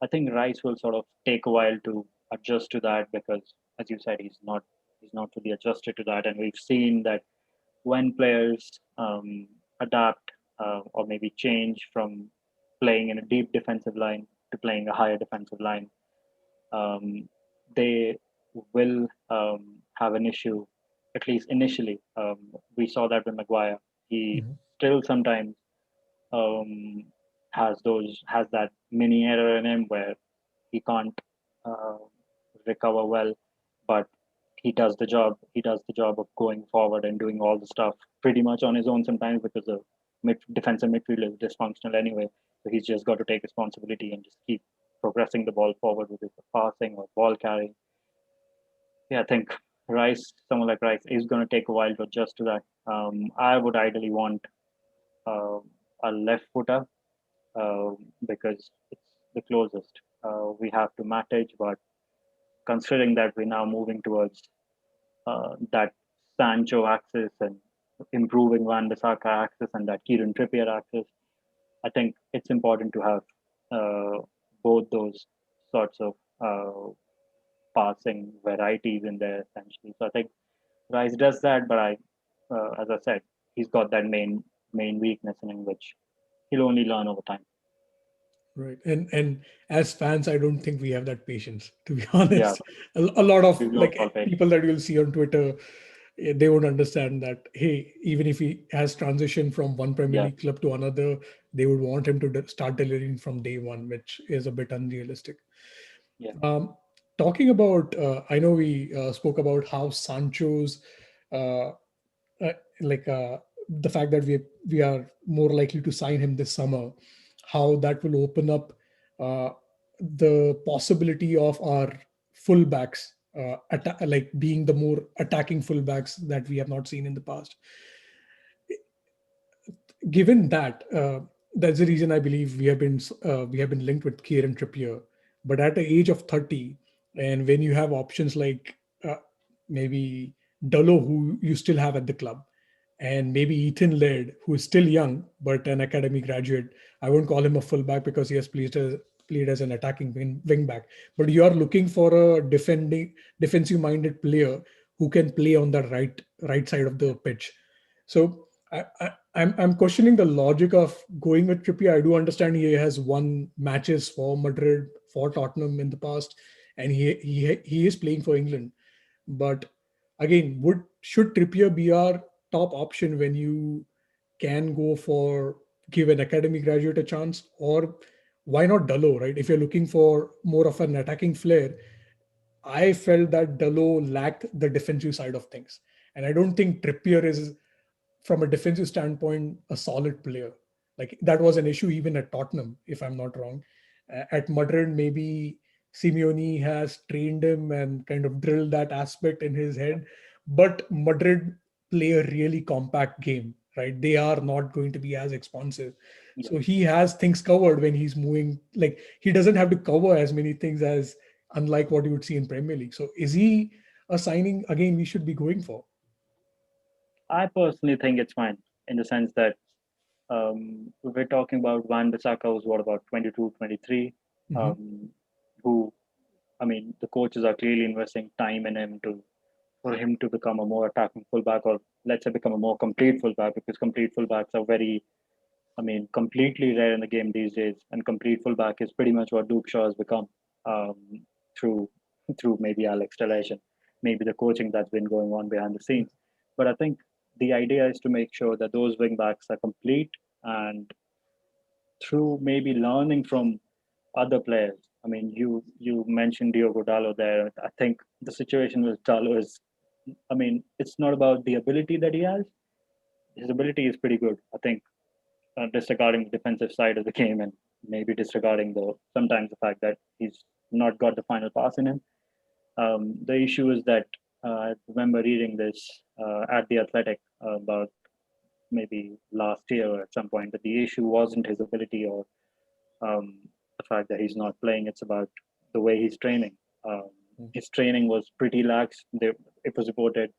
B: I think Rice will sort of take a while to adjust to that, because, as you said, he's not really adjusted to that, and we've seen that when players adapt or maybe change from playing in a deep defensive line to playing a higher defensive line, um, they will have an issue, at least initially. We saw that with Maguire. He
A: Mhm.
B: still sometimes um, has that mini error in him where he can't uh, recover well, but he does the job. He does the job of going forward and doing all the stuff pretty much on his own sometimes, because the defensive midfield is dysfunctional anyway. So he's just got to take responsibility and just keep progressing the ball forward with his passing or ball carrying. Yeah, I think someone like Rice, is going to take a while to adjust to that. I would ideally want uh, a left footer uh, because it's the closest we have to Matic, but considering that we're now moving towards that Sancho axis and improving Van Bissaka axis and that Kieran Trippier axis, I think it's important to have uh, both those sorts of passing varieties in there essentially. So I think Rice does that, but as I said, he's got that main weakness in him, which he'll only learn over time.
A: Right. And as fans, I don't think we have that patience, to be
B: Yeah,
A: honest. A lot of
B: we've lost
A: like
B: all patience.
A: people that you'll see on Twitter, they won't understand that, hey, even if he has transitioned from one Premier
B: Yeah,
A: League club to another, they would want him to start delivering from day one, which is a bit unrealistic.
B: yeah,
A: Um, Talking about, I know we spoke about how Sancho's uh, like the fact that we are more likely to sign him this summer, how that will open up uh, the possibility of our fullbacks like being the more attacking fullbacks that we have not seen in the past. Given that, that's the reason I believe we have been linked with Kieran Trippier. But at the age of 30, and when you have options like maybe Dullo, who you still have at the club, and maybe Ethan Laird, who is still young but an academy graduate. I won't call him a fullback because he has played as an attacking wing back. But you are looking for a defensive minded player who can play on the right side of the pitch. So I'm questioning the logic of going with Trippier. I do understand he has won matches for Madrid, for Tottenham in the past, and he is playing for England. But again, would should Trippier be our top option when you can go for give an academy graduate a chance, or why not Dalot, right? If you're looking for more of an attacking flair, I felt that Dalot lacked the defensive side of things, and I don't think Trippier is, from a defensive standpoint, a solid player. Like that was an issue even at Tottenham, if I'm not wrong. At Madrid, maybe Simeone has trained him and kind of drilled that aspect in his
B: Yeah,
A: head. But Madrid play a really compact game, right? They are not going to be as expansive.
B: yeah.
A: So he has things covered when he's moving. Like he doesn't have to cover as many things as unlike what you would see in Premier League. So is he a signing again we should be going for?
B: I personally think it's fine in the sense that we're talking about Van Bissaka, who's what about 22, 23,
A: Hmm.
B: um, who, I mean, the coaches are clearly investing time in him to for him to become a more attacking fullback, or let's say become a more complete fullback, because complete fullbacks are very, I mean, completely rare in the game these days. And complete fullback is pretty much what Luke Shaw has become um, through maybe Alex Telles and maybe the coaching that's been going on behind the scenes. But I think the idea is to make sure that those wing backs are complete, and through maybe learning from other players. I mean, you mentioned Diogo Dallo there. I think the situation with Dallo is, I mean, it's not about the ability that he has. His ability is pretty good. I think disregarding the defensive side of the game and maybe disregarding the sometimes the fact that he's not got the final pass in him. The issue is that I remember reading this at the Athletic about maybe last year or at some point that the issue wasn't his ability or the fact that he's not playing. It's about the way he's training. Um, his training was pretty lax. It was reported,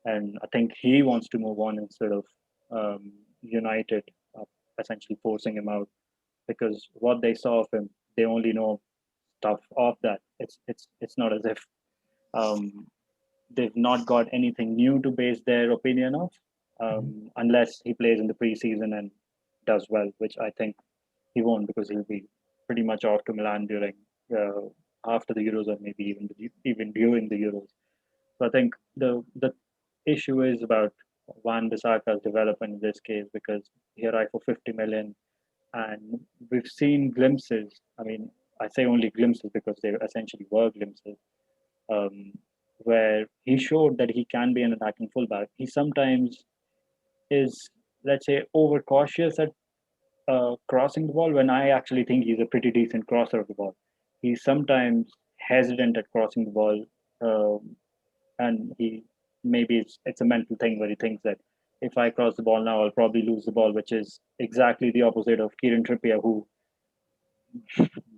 B: and I think he wants to move on instead of United uh, essentially forcing him out because what they saw of him, they only know stuff of that. It's not as if um, they've not got anything new to base their opinion of,
A: Hmm.
B: unless he plays in the preseason and does well, which I think he won't because he'll be pretty much off to Milan during after the Euros or maybe even during the Euros. So I think the issue is about Van Bissaka's development in this case because he arrived for 50 million, and we've seen glimpses. I mean, I say only glimpses because they essentially were glimpses, um, where he showed that he can be an attacking fullback. He sometimes is, let's say, overcautious at crossing the ball when I actually think he's a pretty decent crosser of the ball. He's sometimes hesitant at crossing the ball, and he maybe it's a mental thing where he thinks that if I cross the ball now, I'll probably lose the ball, which is exactly the opposite of Kieran Trippier, who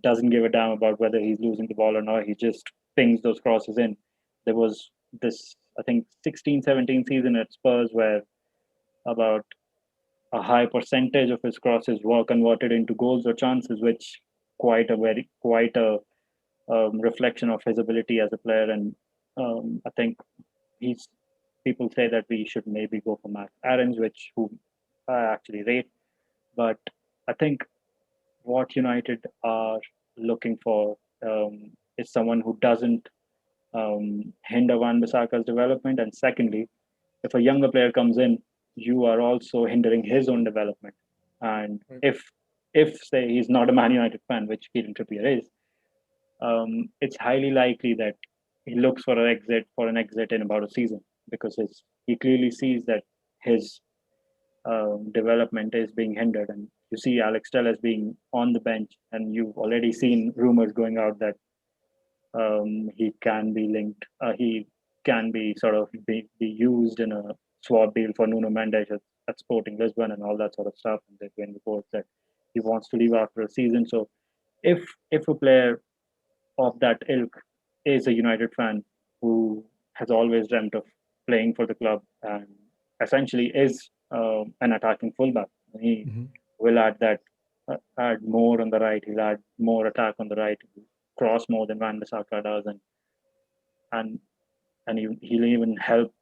B: doesn't give a damn about whether he's losing the ball or not. He just pings those crosses in. There was this, I think, 16-17 season at Spurs where about a high percentage of his crosses were converted into goals or chances, which quite a reflection of his ability as a player. And I think he's people say that we should maybe go for Max Aarons, which who I actually rate. But I think what United are looking for is someone who doesn't hinder Wan Bissaka's development. And secondly, if a younger player comes in, you are also hindering his own development. And
A: Right.
B: if say he's not a Man United fan, which Kieran Trippier is, it's highly likely that he looks for an exit in about a season because he clearly sees that his development is being hindered. And you see Alex Telles being on the bench, and you've already seen rumors going out that he can be linked. He can be sort of be used in a swap deal for Nuno Mendes at Sporting Lisbon and all that sort of stuff. And there's been reports that he wants to leave after a season. So if a player of that ilk is a United fan who has always dreamt of playing for the club and essentially is an attacking fullback, he
A: Hmm.
B: will add more on the right. He'll add more attack on the right. He'll cross more than Van Bissaka does, and he'll even help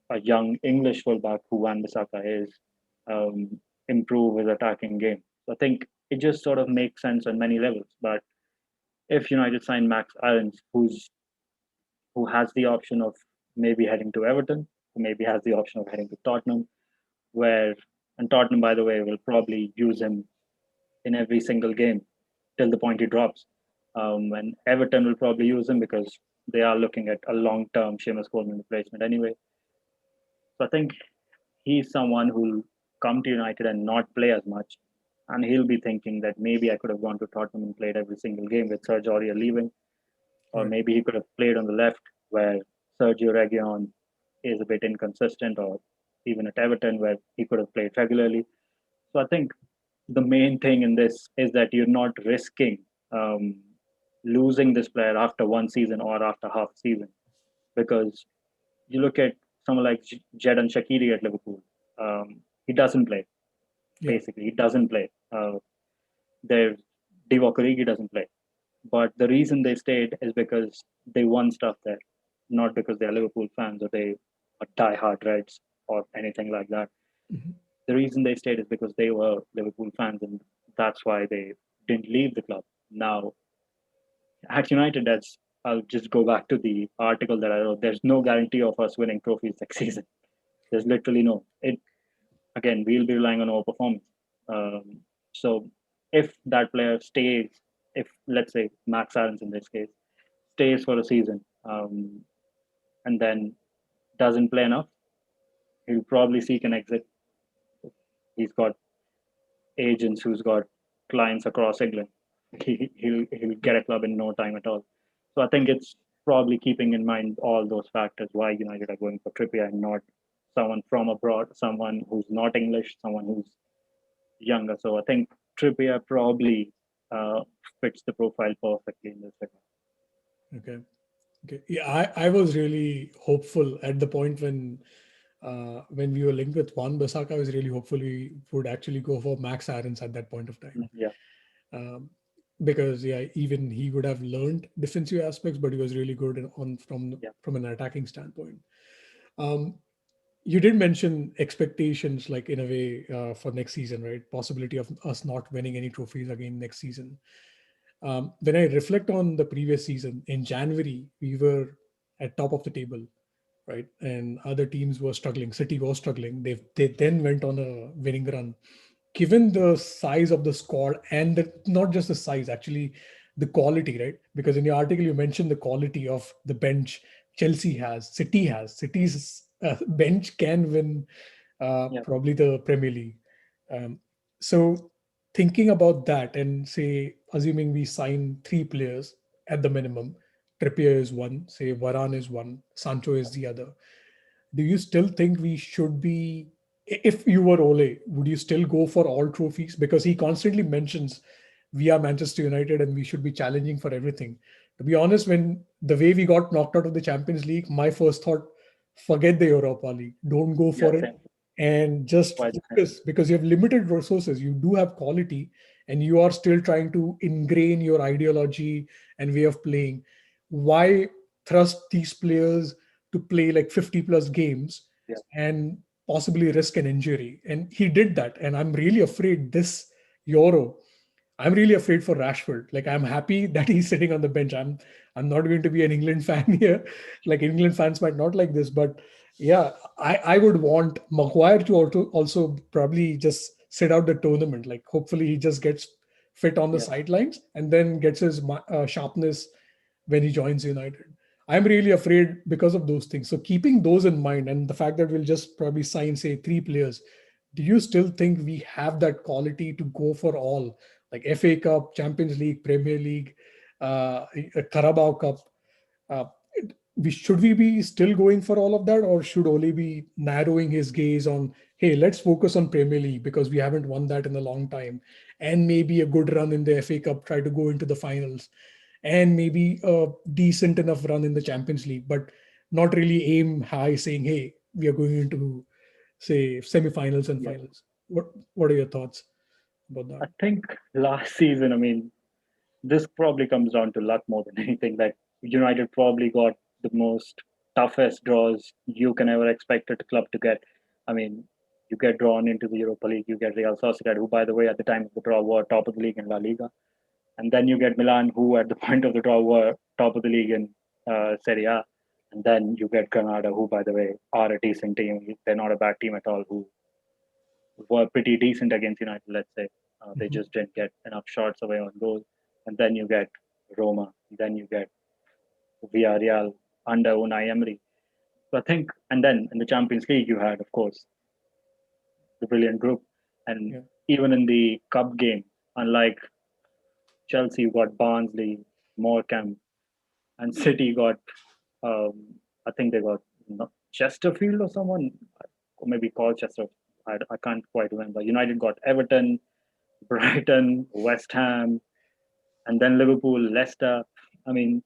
B: a young English fullback who Van Bissaka is improve his attacking game. So I think it just sort of makes sense on many levels. But if United sign Max Aarons, who has the option of maybe heading to Everton, who maybe has the option of heading to Tottenham, where and Tottenham, by the way, will probably use him in every single game till the point he drops. And Everton will probably use him because they are looking at a long-term Seamus Coleman replacement anyway. So I think he's someone who come to United and not play as much. And he'll be thinking that maybe I could have gone to Tottenham and played every single game with Sergio Aurier leaving, or
A: Right.
B: maybe he could have played on the left where Sergio Reguilon is a bit inconsistent, or even at Everton where he could have played regularly. So I think the main thing in this is that you're not risking um, losing this player after one season or after half a season, because you look at someone like Jadon Shaqiri at Liverpool. He doesn't play.
A: Yeah.
B: Basically, he doesn't play. There's Divock Origi doesn't play. But the reason they stayed is because they won stuff there, not because they're Liverpool fans or they are die-hard Reds or anything like that.
A: Mhm.
B: The reason they stayed is because they were Liverpool fans, and that's why they didn't leave the club. Now, at United, that's I'll just go back to the article that I wrote. There's no guarantee of us winning trophies next season. There's literally no. It again, we'll be relying on our performance. So if that player stays, if let's say Max Aarons in this case stays for a season, and then doesn't play enough, he'll probably seek an exit. He's got agents who's got clients across England. He'll get a club in no time at all. So I think it's probably keeping in mind all those factors why United are going for Trippier and not someone from abroad, someone who's not English, someone who's younger. So I think Trippier probably uh, fits the profile perfectly in this regard.
A: Okay. Okay. Yeah, I was really hopeful at the point when we were linked with Juan Bissaka. I was really hopeful we would actually go for Max Aarons at that point of time.
B: Yeah,
A: Um, because yeah, even he would have learned defensive aspects, but he was really good on
B: yeah,
A: from an attacking standpoint. Um, you did mention expectations, like in a way, for next season, right? Possibility of us not winning any trophies again next season. When I reflect on the previous season, in January we were at top of the table, right? And other teams were struggling. City was struggling. They then went on a winning run. Given the size of the squad and not just the size, actually the quality, right? Because in your article you mentioned the quality of the bench Chelsea has, City has. City's bench can win
B: yeah,
A: probably the Premier League. So thinking about that and say, assuming we sign three players at the minimum, Trippier is one, say Varane is one, Sancho is the other. Do you still think we should be, if you were Ole, would you still go for all trophies? Because he constantly mentions we are Manchester United and we should be challenging for everything. To be honest, when the way we got knocked out of the Champions League, my first thought, forget the Europa League, don't go
B: yeah.
A: for it
B: Same.
A: and just
B: Quite the same.
A: focus, because you have limited resources. You do have quality and you are still trying to ingrain your ideology and way of playing. Why thrust these players to play like 50 plus games
B: Yeah,
A: and possibly risk an injury? And he did that. And I'm really afraid this Euro, I'm really afraid for Rashford. Like, I'm happy that he's sitting on the bench. I'm not going to be an England fan here. Like, England fans might not like this, but yeah, I would want Maguire to also probably just sit out the tournament. Like, hopefully he just gets fit on the
B: yeah,
A: sidelines and then gets his sharpness when he joins United. I'm really afraid because of those things. So keeping those in mind and the fact that we'll just probably sign, say, three players, do you still think we have that quality to go for all, like FA Cup, Champions League, Premier League, a Carabao Cup? Uh, should we be still going for all of that, or should Ole be narrowing his gaze on, hey, let's focus on Premier League because we haven't won that in a long time, and maybe a good run in the FA Cup, try to go into the finals, and maybe a decent enough run in the Champions League, but not really aim high, saying, hey, we are going into, say, semi-finals and
B: yeah.
A: finals. What are your thoughts about that?
B: I think last season, I mean, this probably comes down to luck more than anything. That United probably got the most toughest draws you can ever expect a club to get. I mean, you get drawn into the Europa League, you get Real Sociedad, who, by the way, at the time of the draw were top of the league in La Liga, and then you get Milan, who at the point of the draw were top of the league in Serie A, and then you get Granada, who, by the way, are a decent team. They're not a bad team at all. Who were pretty decent against United, let's say. They
A: Mhm.
B: just didn't get enough shots away on goal. And then you get Roma, then you get Villarreal under Unai Emery. So I think, and then in the Champions League, you had, of course, the brilliant group. And
A: Yeah.
B: even in the cup game, unlike Chelsea, you got Barnsley, Morecambe, and City got, I think they got Chesterfield or someone, or maybe Colchester. I can't quite remember. United got Everton, Brighton, West Ham, and then Liverpool, Leicester. I mean,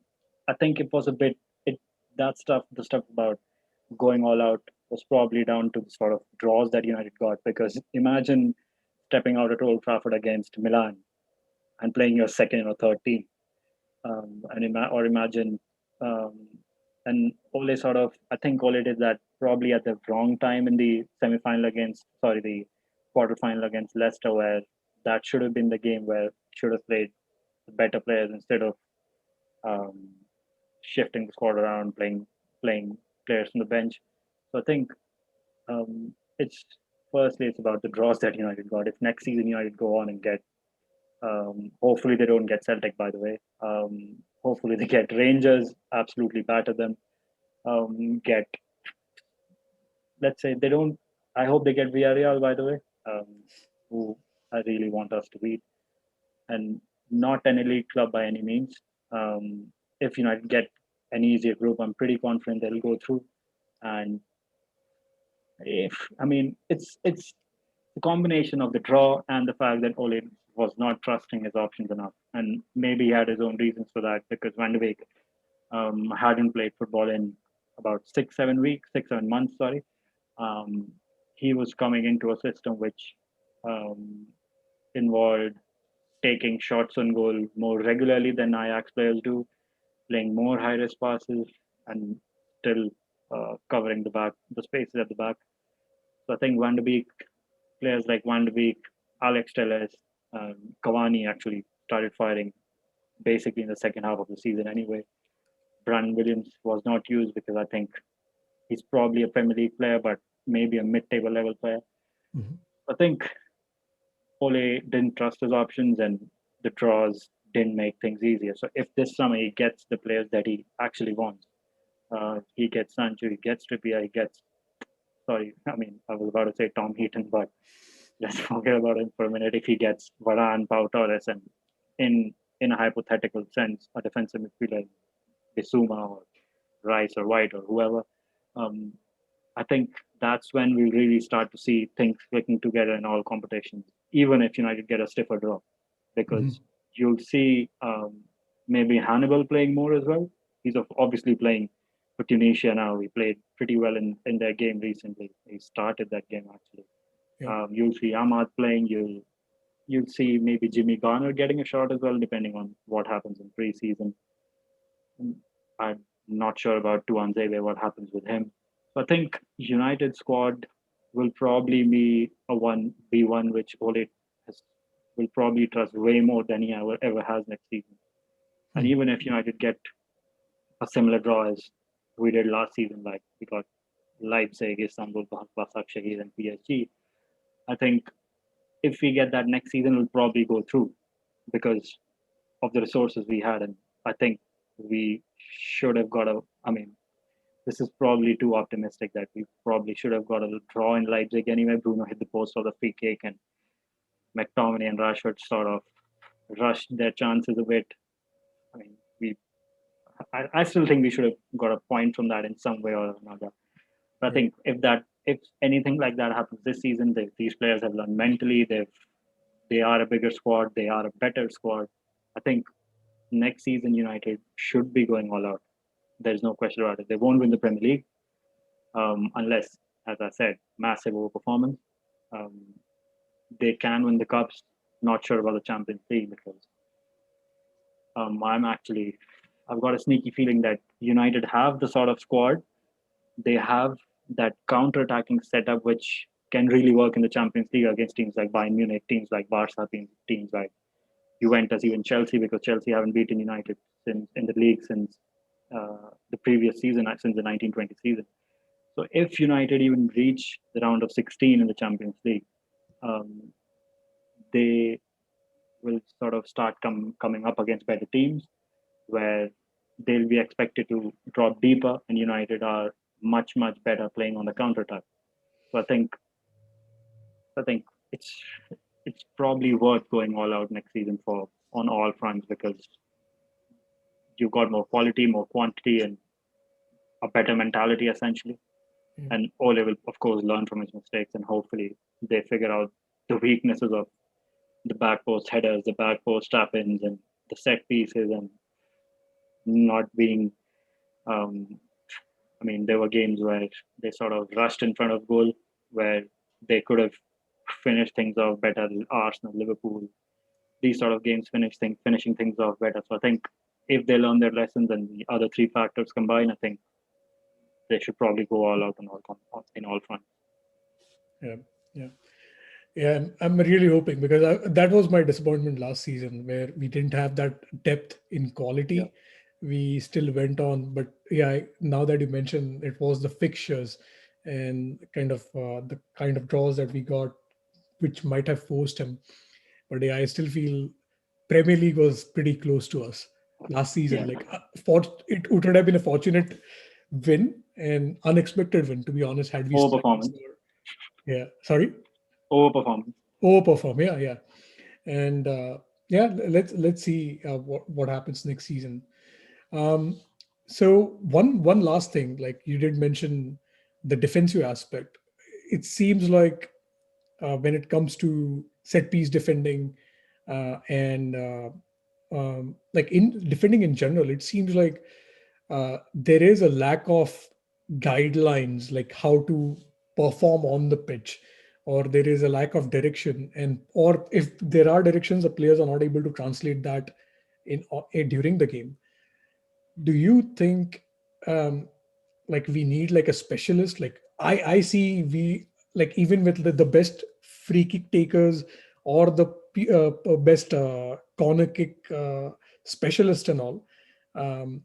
B: I think it was a bit it that stuff. The stuff about going all out was probably down to the sort of draws that United got. Because imagine stepping out at Old Trafford against Milan and playing your second or third team, or imagine, um, and Ole sort of, I think Ole did that probably at the wrong time in the the quarterfinal against Leicester, where that should have been the game where should have played the better players instead of um, shifting the squad around, playing players from the bench. So I think it's firstly it's about the draws that United got. If next season United go on and get, hopefully they don't get Celtic, by the way. Hopefully they get Rangers, absolutely batter them. Get, let's say they don't. I hope they get Villarreal, by the way, who I really want us to beat, and not an elite club by any means. If United get an easier group, I'm pretty confident they'll go through. And if I mean, it's the combination of the draw and the fact that Ole was not trusting his options enough, and maybe he had his own reasons for that because Van de Beek hadn't played football in about 6 7 weeks, 6 7 months. Sorry, um, he was coming into a system which um, involved taking shots on goal more regularly than Ajax players do, playing more high risk passes, and still covering the spaces at the back. So I think Van de Beek, players like Van de Beek, Alex Telles, Cavani actually started firing basically in the second half of the season anyway. Brandon Williams was not used because I think he's probably a Premier League player, but maybe a mid-table level player.
A: Mhm.
B: I think Ole didn't trust his options, and the draws didn't make things easier. So if this summer he gets the players that he actually wants, he gets Sancho, he gets Trippier, he gets, sorry, I mean, I was about to say Tom Heaton, but let's forget about him for a minute. If he gets Varane, Pau Torres, and in a hypothetical sense, a defensive midfielder, Bissouma or Rice or White or whoever, um, I think that's when we really start to see things clicking together in all competitions, even if United get a stiffer draw,
A: Mhm.
B: because you'll see maybe Hannibal playing more as well. He's obviously playing for Tunisia now. He played pretty well in their game recently. He started that game actually.
A: Yeah.
B: You'll see Ahmad playing. You'll see maybe Jimmy Garner getting a shot as well, depending on what happens in preseason. I'm not sure about Tuanzebe, what happens with him. So I think United squad will probably be one which Ole has, will probably trust way more than he ever has next season. And
A: Mhm.
B: even if United get a similar draw as we did last season, like we got Leipzig, Istanbul, Başakşehir, and PSG, I think if we get that next season, we'll probably go through because of the resources we had. And I think we should have got a, I mean, this is probably too optimistic that we probably should have got a draw in Leipzig anyway. Bruno hit the post for the free kick, and McTominay and Rashford sort of rushed their chances a bit. I mean, I still think we should have got a point from that in some way or another. But I
A: Right.
B: think if anything like that happens this season, these players have learned mentally. They are a bigger squad. They are a better squad. I think next season United should be going all out. There's no question about it. They won't win the Premier League unless, as I said, massive overperformance. Um, they can win the cups. Not sure about the Champions League because I'm actually, I've got a sneaky feeling that United have the sort of squad. They have that counter-attacking setup which can really work in the Champions League against teams like Bayern Munich, teams like Barca, teams like Juventus, even Chelsea, because Chelsea haven't beaten United since in the league since the previous season, since the 1920 season. So if United even reach the round of 16 in the Champions League, um, they will sort of start coming up against better teams where they'll be expected to drop deeper, and United are much, much better playing on the counter attack. So I think I think it's it's probably worth going all out next season for on all fronts because you've got more quality, more quantity, and a better mentality essentially.
A: Yeah.
B: And Ole will of course learn from his mistakes and hopefully they figure out the weaknesses of the back post headers, the back post tap ins, and the set pieces, and not being. Um, I mean, there were games where they sort of rushed in front of goal, where they could have finished things off better. Arsenal, Liverpool, these sort of games finishing things off better. So I think if they learn their lessons and the other three factors combine, I think they should probably go all out in all fronts.
A: Yeah. Yeah. Yeah, I'm really hoping because that was my disappointment last season where we didn't have that depth in
B: Yeah,
A: quality. We still went on, but yeah, now that you mentioned it was the fixtures and kind of the kind of draws that we got, which might have forced him. But yeah, I still feel Premier League was pretty close to us last season.
B: yeah,
A: Like, it would have been a fortunate win and unexpected win, to be honest, had we struggled.
B: overperformance,
A: Yeah, sorry.
B: overperformance.
A: Overperform, yeah, yeah, and yeah, let's see what happens next season. Um, so one last thing, like you did mention the defensive aspect. It seems like when it comes to set piece defending and like in defending in general, it seems like there is a lack of guidelines, like how to perform on the pitch, or there is a lack of direction, and or if there are directions, the players are not able to translate that in during the game. Do you think um, like we need like a specialist? Like I see we, like even with the best free kick takers or the best corner kick specialist and all, um,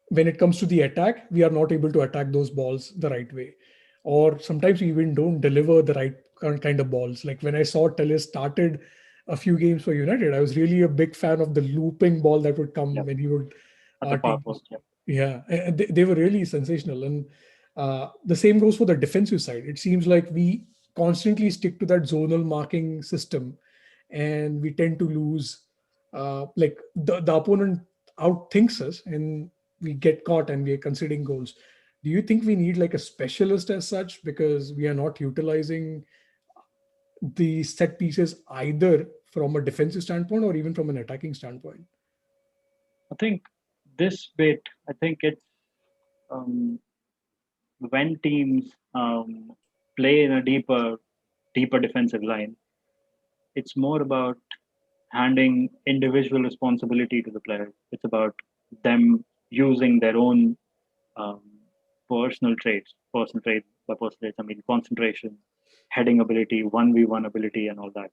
A: when it comes to the attack, we are not able to attack those balls the right way, or sometimes we even don't deliver the right kind of balls. Like when I saw Telles started a few games for United, I was really a big fan of the looping ball that would come
B: Yeah,
A: when he would
B: at the far
A: take
B: post. Yeah,
A: yeah, and they were really sensational. And the same goes for the defensive side. It seems like we constantly stick to that zonal marking system, and we tend to lose. Like the opponent outthinks us, and we get caught, and we are conceding goals. Do you think we need like a specialist as such because we are not utilizing the set pieces either from a defensive standpoint or even from an attacking standpoint?
B: I think this bit. I think it's um, when teams play in a deeper defensive line. It's more about handing individual responsibility to the players. It's about them using their own um, personal traits. By personal traits, I mean concentration, heading ability, 1v1 ability, and all that.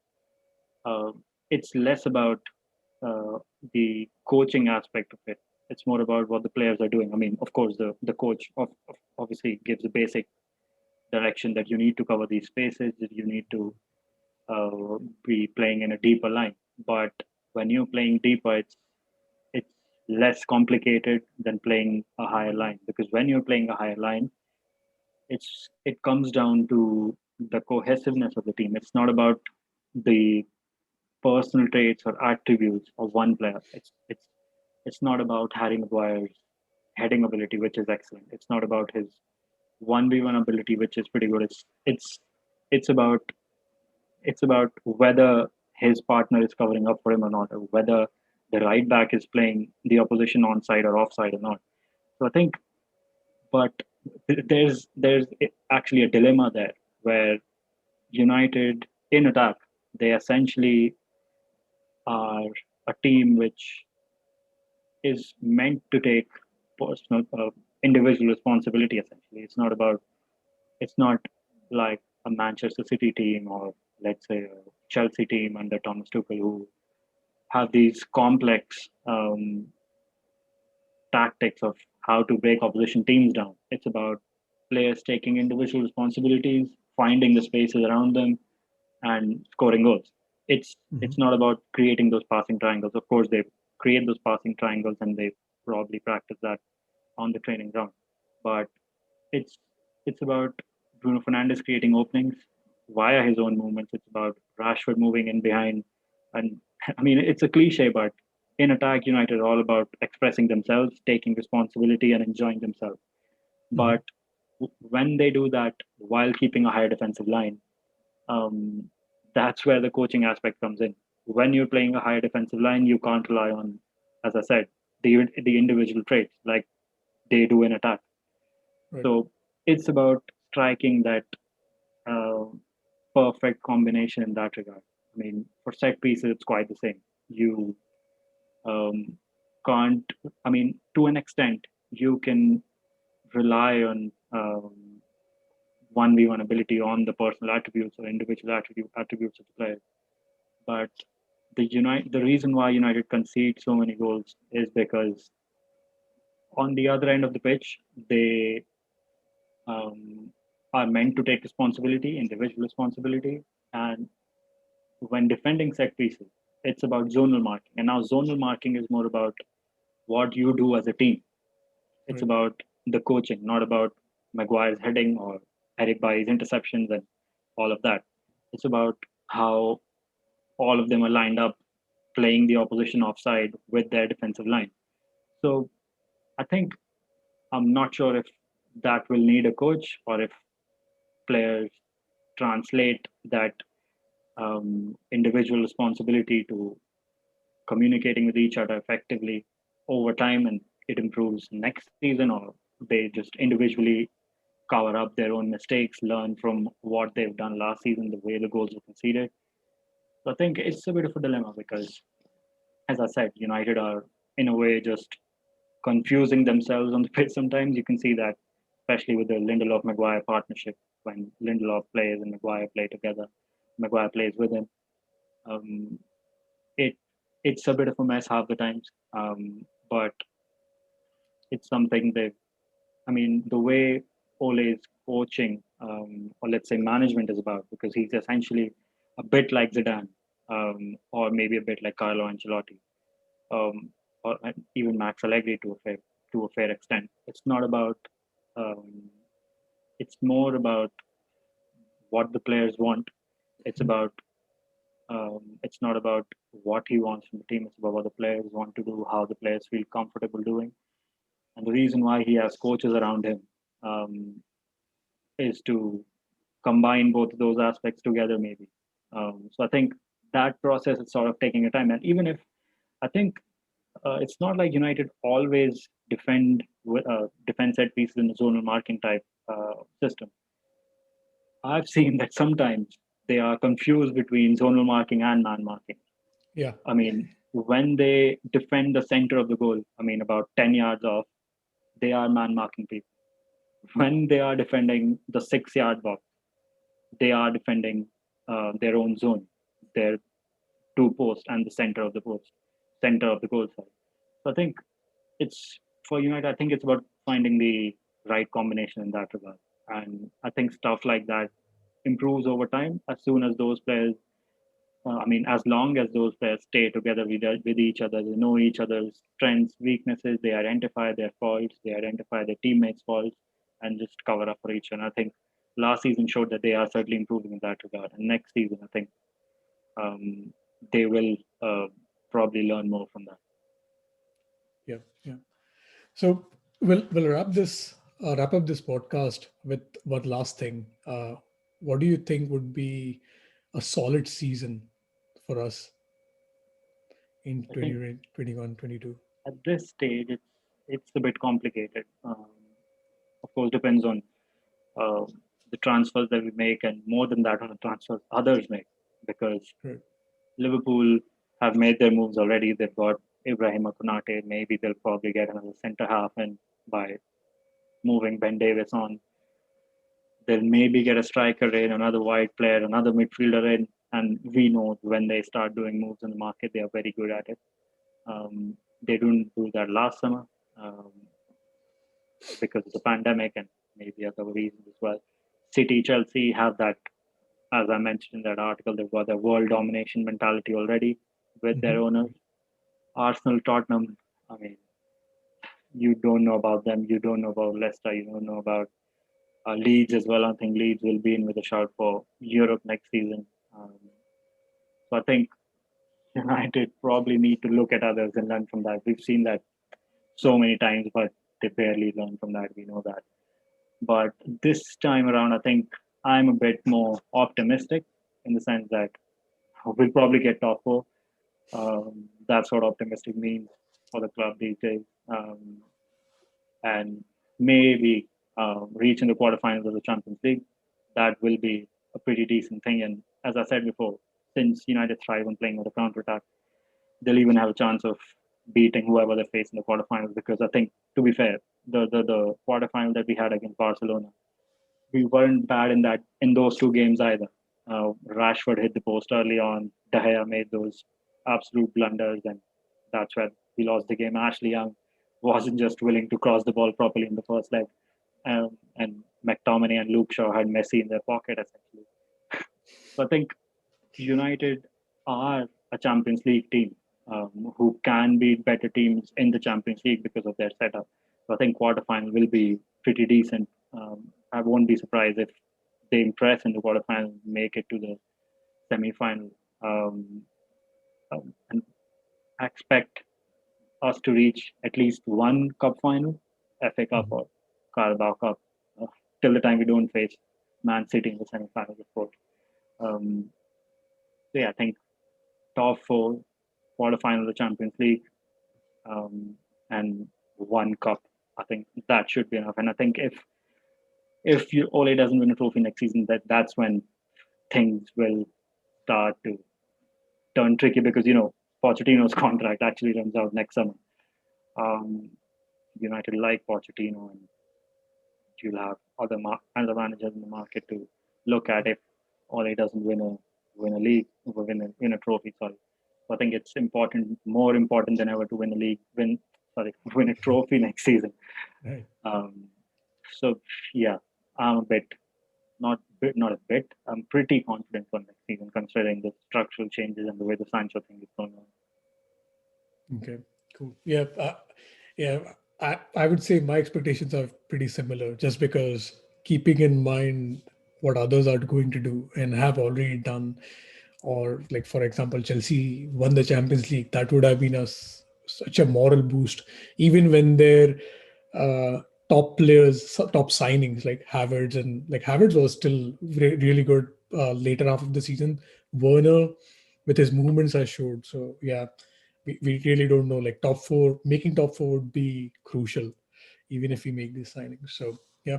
B: Uh, it's less about the coaching aspect of it. It's more about what the players are doing. I mean, of course, the coach obviously gives a basic direction that you need to cover these spaces, that you need to be playing in a deeper line. But when you're playing deeper, it's less complicated than playing a higher line because when you're playing a higher line, it comes down to the cohesiveness of the team. It's not about the personal traits or attributes of one player. It's not about Harry Maguire's heading ability, which is excellent. It's not about his 1v1 ability, which is pretty good. It's about it's about whether his partner is covering up for him or not, or whether the right back is playing the opposition onside or offside or not. So I think, but there's actually a dilemma there where United in attack they essentially are a team which is meant to take personal individual responsibility. Essentially, it's not like a Manchester City team or let's say a Chelsea team under Thomas Tuchel who have these complex tactics of how to break opposition teams down. It's about players taking individual responsibilities, finding the spaces around them, and scoring goals. It's
A: Mhm.
B: not about creating those passing triangles. Of course, they create those passing triangles and they probably practice that on the training ground. But it's it's about Bruno Fernandes creating openings, via his own movements. It's about Rashford moving in behind. And I mean, it's a cliche, but in attack, United are all about expressing themselves, taking responsibility, and enjoying themselves.
A: Mhm.
B: But when they do that while keeping a higher defensive line, um, that's where the coaching aspect comes in. When you're playing a higher defensive line, you can't rely on, as I said, the individual traits like they do in attack.
A: Right.
B: So it's about striking that uh, perfect combination in that regard. I mean, for set pieces, it's quite the same. You um, can't, I mean, to an extent, you can rely on 1v1 ability on the personal attributes or individual attributes of the player. But the reason why United concede so many goals is because on the other end of the pitch, they um, are meant to take responsibility, individual responsibility, and when defending set pieces, it's about zonal marking. And now zonal marking is more about what you do as a team. It's
A: Right.
B: about the coaching, not about Maguire's heading or Eric Bailly's interceptions and all of that. It's about how all of them are lined up playing the opposition offside with their defensive line. So I think I'm not sure if that will need a coach or if players translate that individual responsibility to communicating with each other effectively over time and it improves next season, or they just individually cover up their own mistakes, learn from what they've done last season, the way the goals were conceded. So I think it's a bit of a dilemma because, as I said, United are in a way just confusing themselves on the pitch sometimes. You can see that, especially with the Lindelof Maguire partnership, when Lindelof plays and Maguire play together, Maguire plays with him. Um, it it's a bit of a mess half the times, but it's something that I mean the way Ole's coaching or let's say management is about because he's essentially a bit like Zidane or maybe a bit like Carlo Ancelotti um, or even Max Allegri to a fair extent. It's not about um, it's more about what the players want. It's
A: Mhm.
B: about it's not about what he wants from the team. It's about what the players want to do, how the players feel comfortable doing, and the reason why he has coaches around him um, is to combine both of those aspects together. Maybe so. I think that process is sort of taking a time, and even if I think it's not like United always defend set pieces in the zonal marking type system. I've seen that sometimes they are confused between zonal marking and man marking.
A: Yeah.
B: I mean, when they defend the center of the goal, I mean, about 10 yards off, they are man marking people. When they are defending the 6 yard box, they are defending their own zone, their two post and the center of the post, center of the goal side. So I think it's for United. I think it's about finding the right combination in that regard, and I think stuff like that improves over time as soon as those players. I mean, as long as those players stay together with each other, they know each other's strengths, weaknesses, they identify their faults, they identify their teammates' faults, and just cover up for each other. I think last season showed that they are certainly improving in that regard. And next season, I think um, they will probably learn more from that.
A: Yeah. Yeah. So we'll wrap up this podcast with one last thing. What do you think would be a solid season for us in
B: I think
A: 2021, 22?
B: at this stage, it's a bit complicated. Of course, depends on uh, the transfers that we make, and more than that, on the transfers others make, because
A: Right.
B: Liverpool have made their moves already. They've got Ibrahim Konate. Maybe they'll probably get another centre half in by moving Ben Davis on. They'll maybe get a striker in, another wide player, another midfielder in. And we know when they start doing moves in the market, they are very good at it. They didn't do that last summer um, because of the pandemic and maybe other reasons as well. City, Chelsea have that, as I mentioned in that article, they've got their world domination mentality already with their
A: Mhm.
B: owners. Arsenal, Tottenham, I mean, you don't know about them. You don't know about Leicester. You don't know about Leeds as well. I think Leeds will be in with a shout for Europe next season. Um, so I think United probably need to look at others and learn from that. We've seen that so many times, but they barely learn from that. We know that. But this time around, I think I'm a bit more optimistic in the sense that we'll probably get top four. That's what optimistic means for the club these days. And maybe reach in the quarterfinals of the Champions League. That will be a pretty decent thing. And as I said before, since United thrive on playing with a counter attack, they'll even have a chance of beating whoever they face in the quarterfinals. Because I think, to be fair, the quarterfinal that we had against Barcelona, we weren't bad in those two games either. Rashford hit the post early on. De Gea made those absolute blunders, and that's where we lost the game. Ashley Young wasn't just willing to cross the ball properly in the first leg, and McTominay and Luke Shaw had Messi in their pocket essentially. So I think United are a Champions League team who can beat better teams in the Champions League because of their setup. So I think quarterfinal will be pretty decent. I won't be surprised if they impress in the quarterfinal, make it to the semi-final, and I expect us to reach at least one cup final, FA Cup
A: Mhm.
B: or Carabao Cup, uh, till the time we don't face Man City in the semi-finals, of course. Um, so yeah, I think top four, quarterfinal of the Champions League, um, and one cup. I think that should be enough. And I think if Ole doesn't win a trophy next season, that's when things will start to turn tricky because Pochettino's contract actually runs out next summer. Um, United like Pochettino, and you'll have other managers in the market to look at if Ole doesn't win a league, win a trophy. Sorry. So I think it's important, more important than ever, to win a league, win a trophy next season.
A: Right.
B: Um, so yeah, I'm a bit not a bit. I'm pretty confident for next season, considering the structural changes and the way the Sancho thing is going on.
A: Okay, cool. Yeah, yeah. I would say my expectations are pretty similar, just because keeping in mind what others are going to do and have already done, or like for example, Chelsea won the Champions League. That would have been such a moral boost, even when their uh, top players, top signings like Havertz, and like Havertz was still really good later half of the season. Werner, with his movements, has showed. So yeah, we really don't know. Like top four, making top four would be crucial, even if we make these signings. So yeah.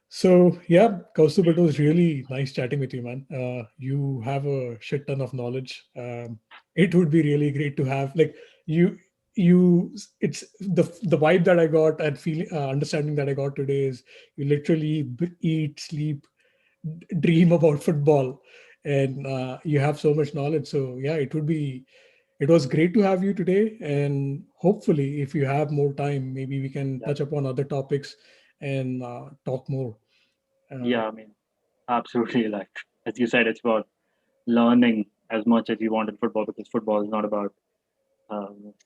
A: So yeah, Kaustubh, it was really nice chatting with you, man. You have a shit ton of knowledge. It would be really great to have like you. It's the vibe that I got and feeling, understanding that I got today is you literally eat, sleep, dream about football, and you have so much knowledge. So yeah, it was great to have you today, and hopefully, if you have more time, maybe we can
B: Yeah,
A: touch upon other topics and talk more. Uh,
B: yeah. I mean, absolutely. Like as you said, it's about learning as much as you want in football because football is not about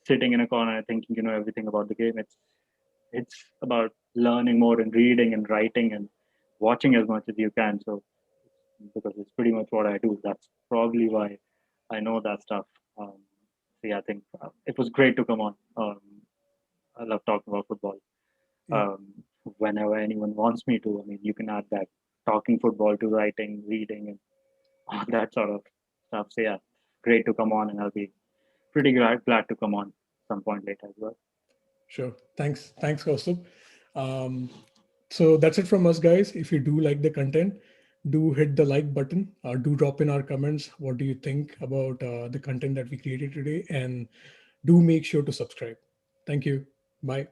B: sitting in a corner thinking you know everything about the game. It's about learning more and reading and writing and watching as much as you can. So because it's pretty much what I do. That's probably why I know that stuff. Um, so yeah, I think it was great to come on. I love talking about football.
A: yeah,
B: Um, Whenever anyone wants me to, I mean, you can add that talking football to writing, reading, and all that sort of stuff. So yeah, great to come on, and I'll be pretty glad to come on some point later as well.
A: sure. Thanks, Kaustubh. Um, so that's it from us, guys. If you do like the content, do hit the like button. Do drop in our comments. What do you think about the content that we created today? And do make sure to subscribe. Thank you. Bye.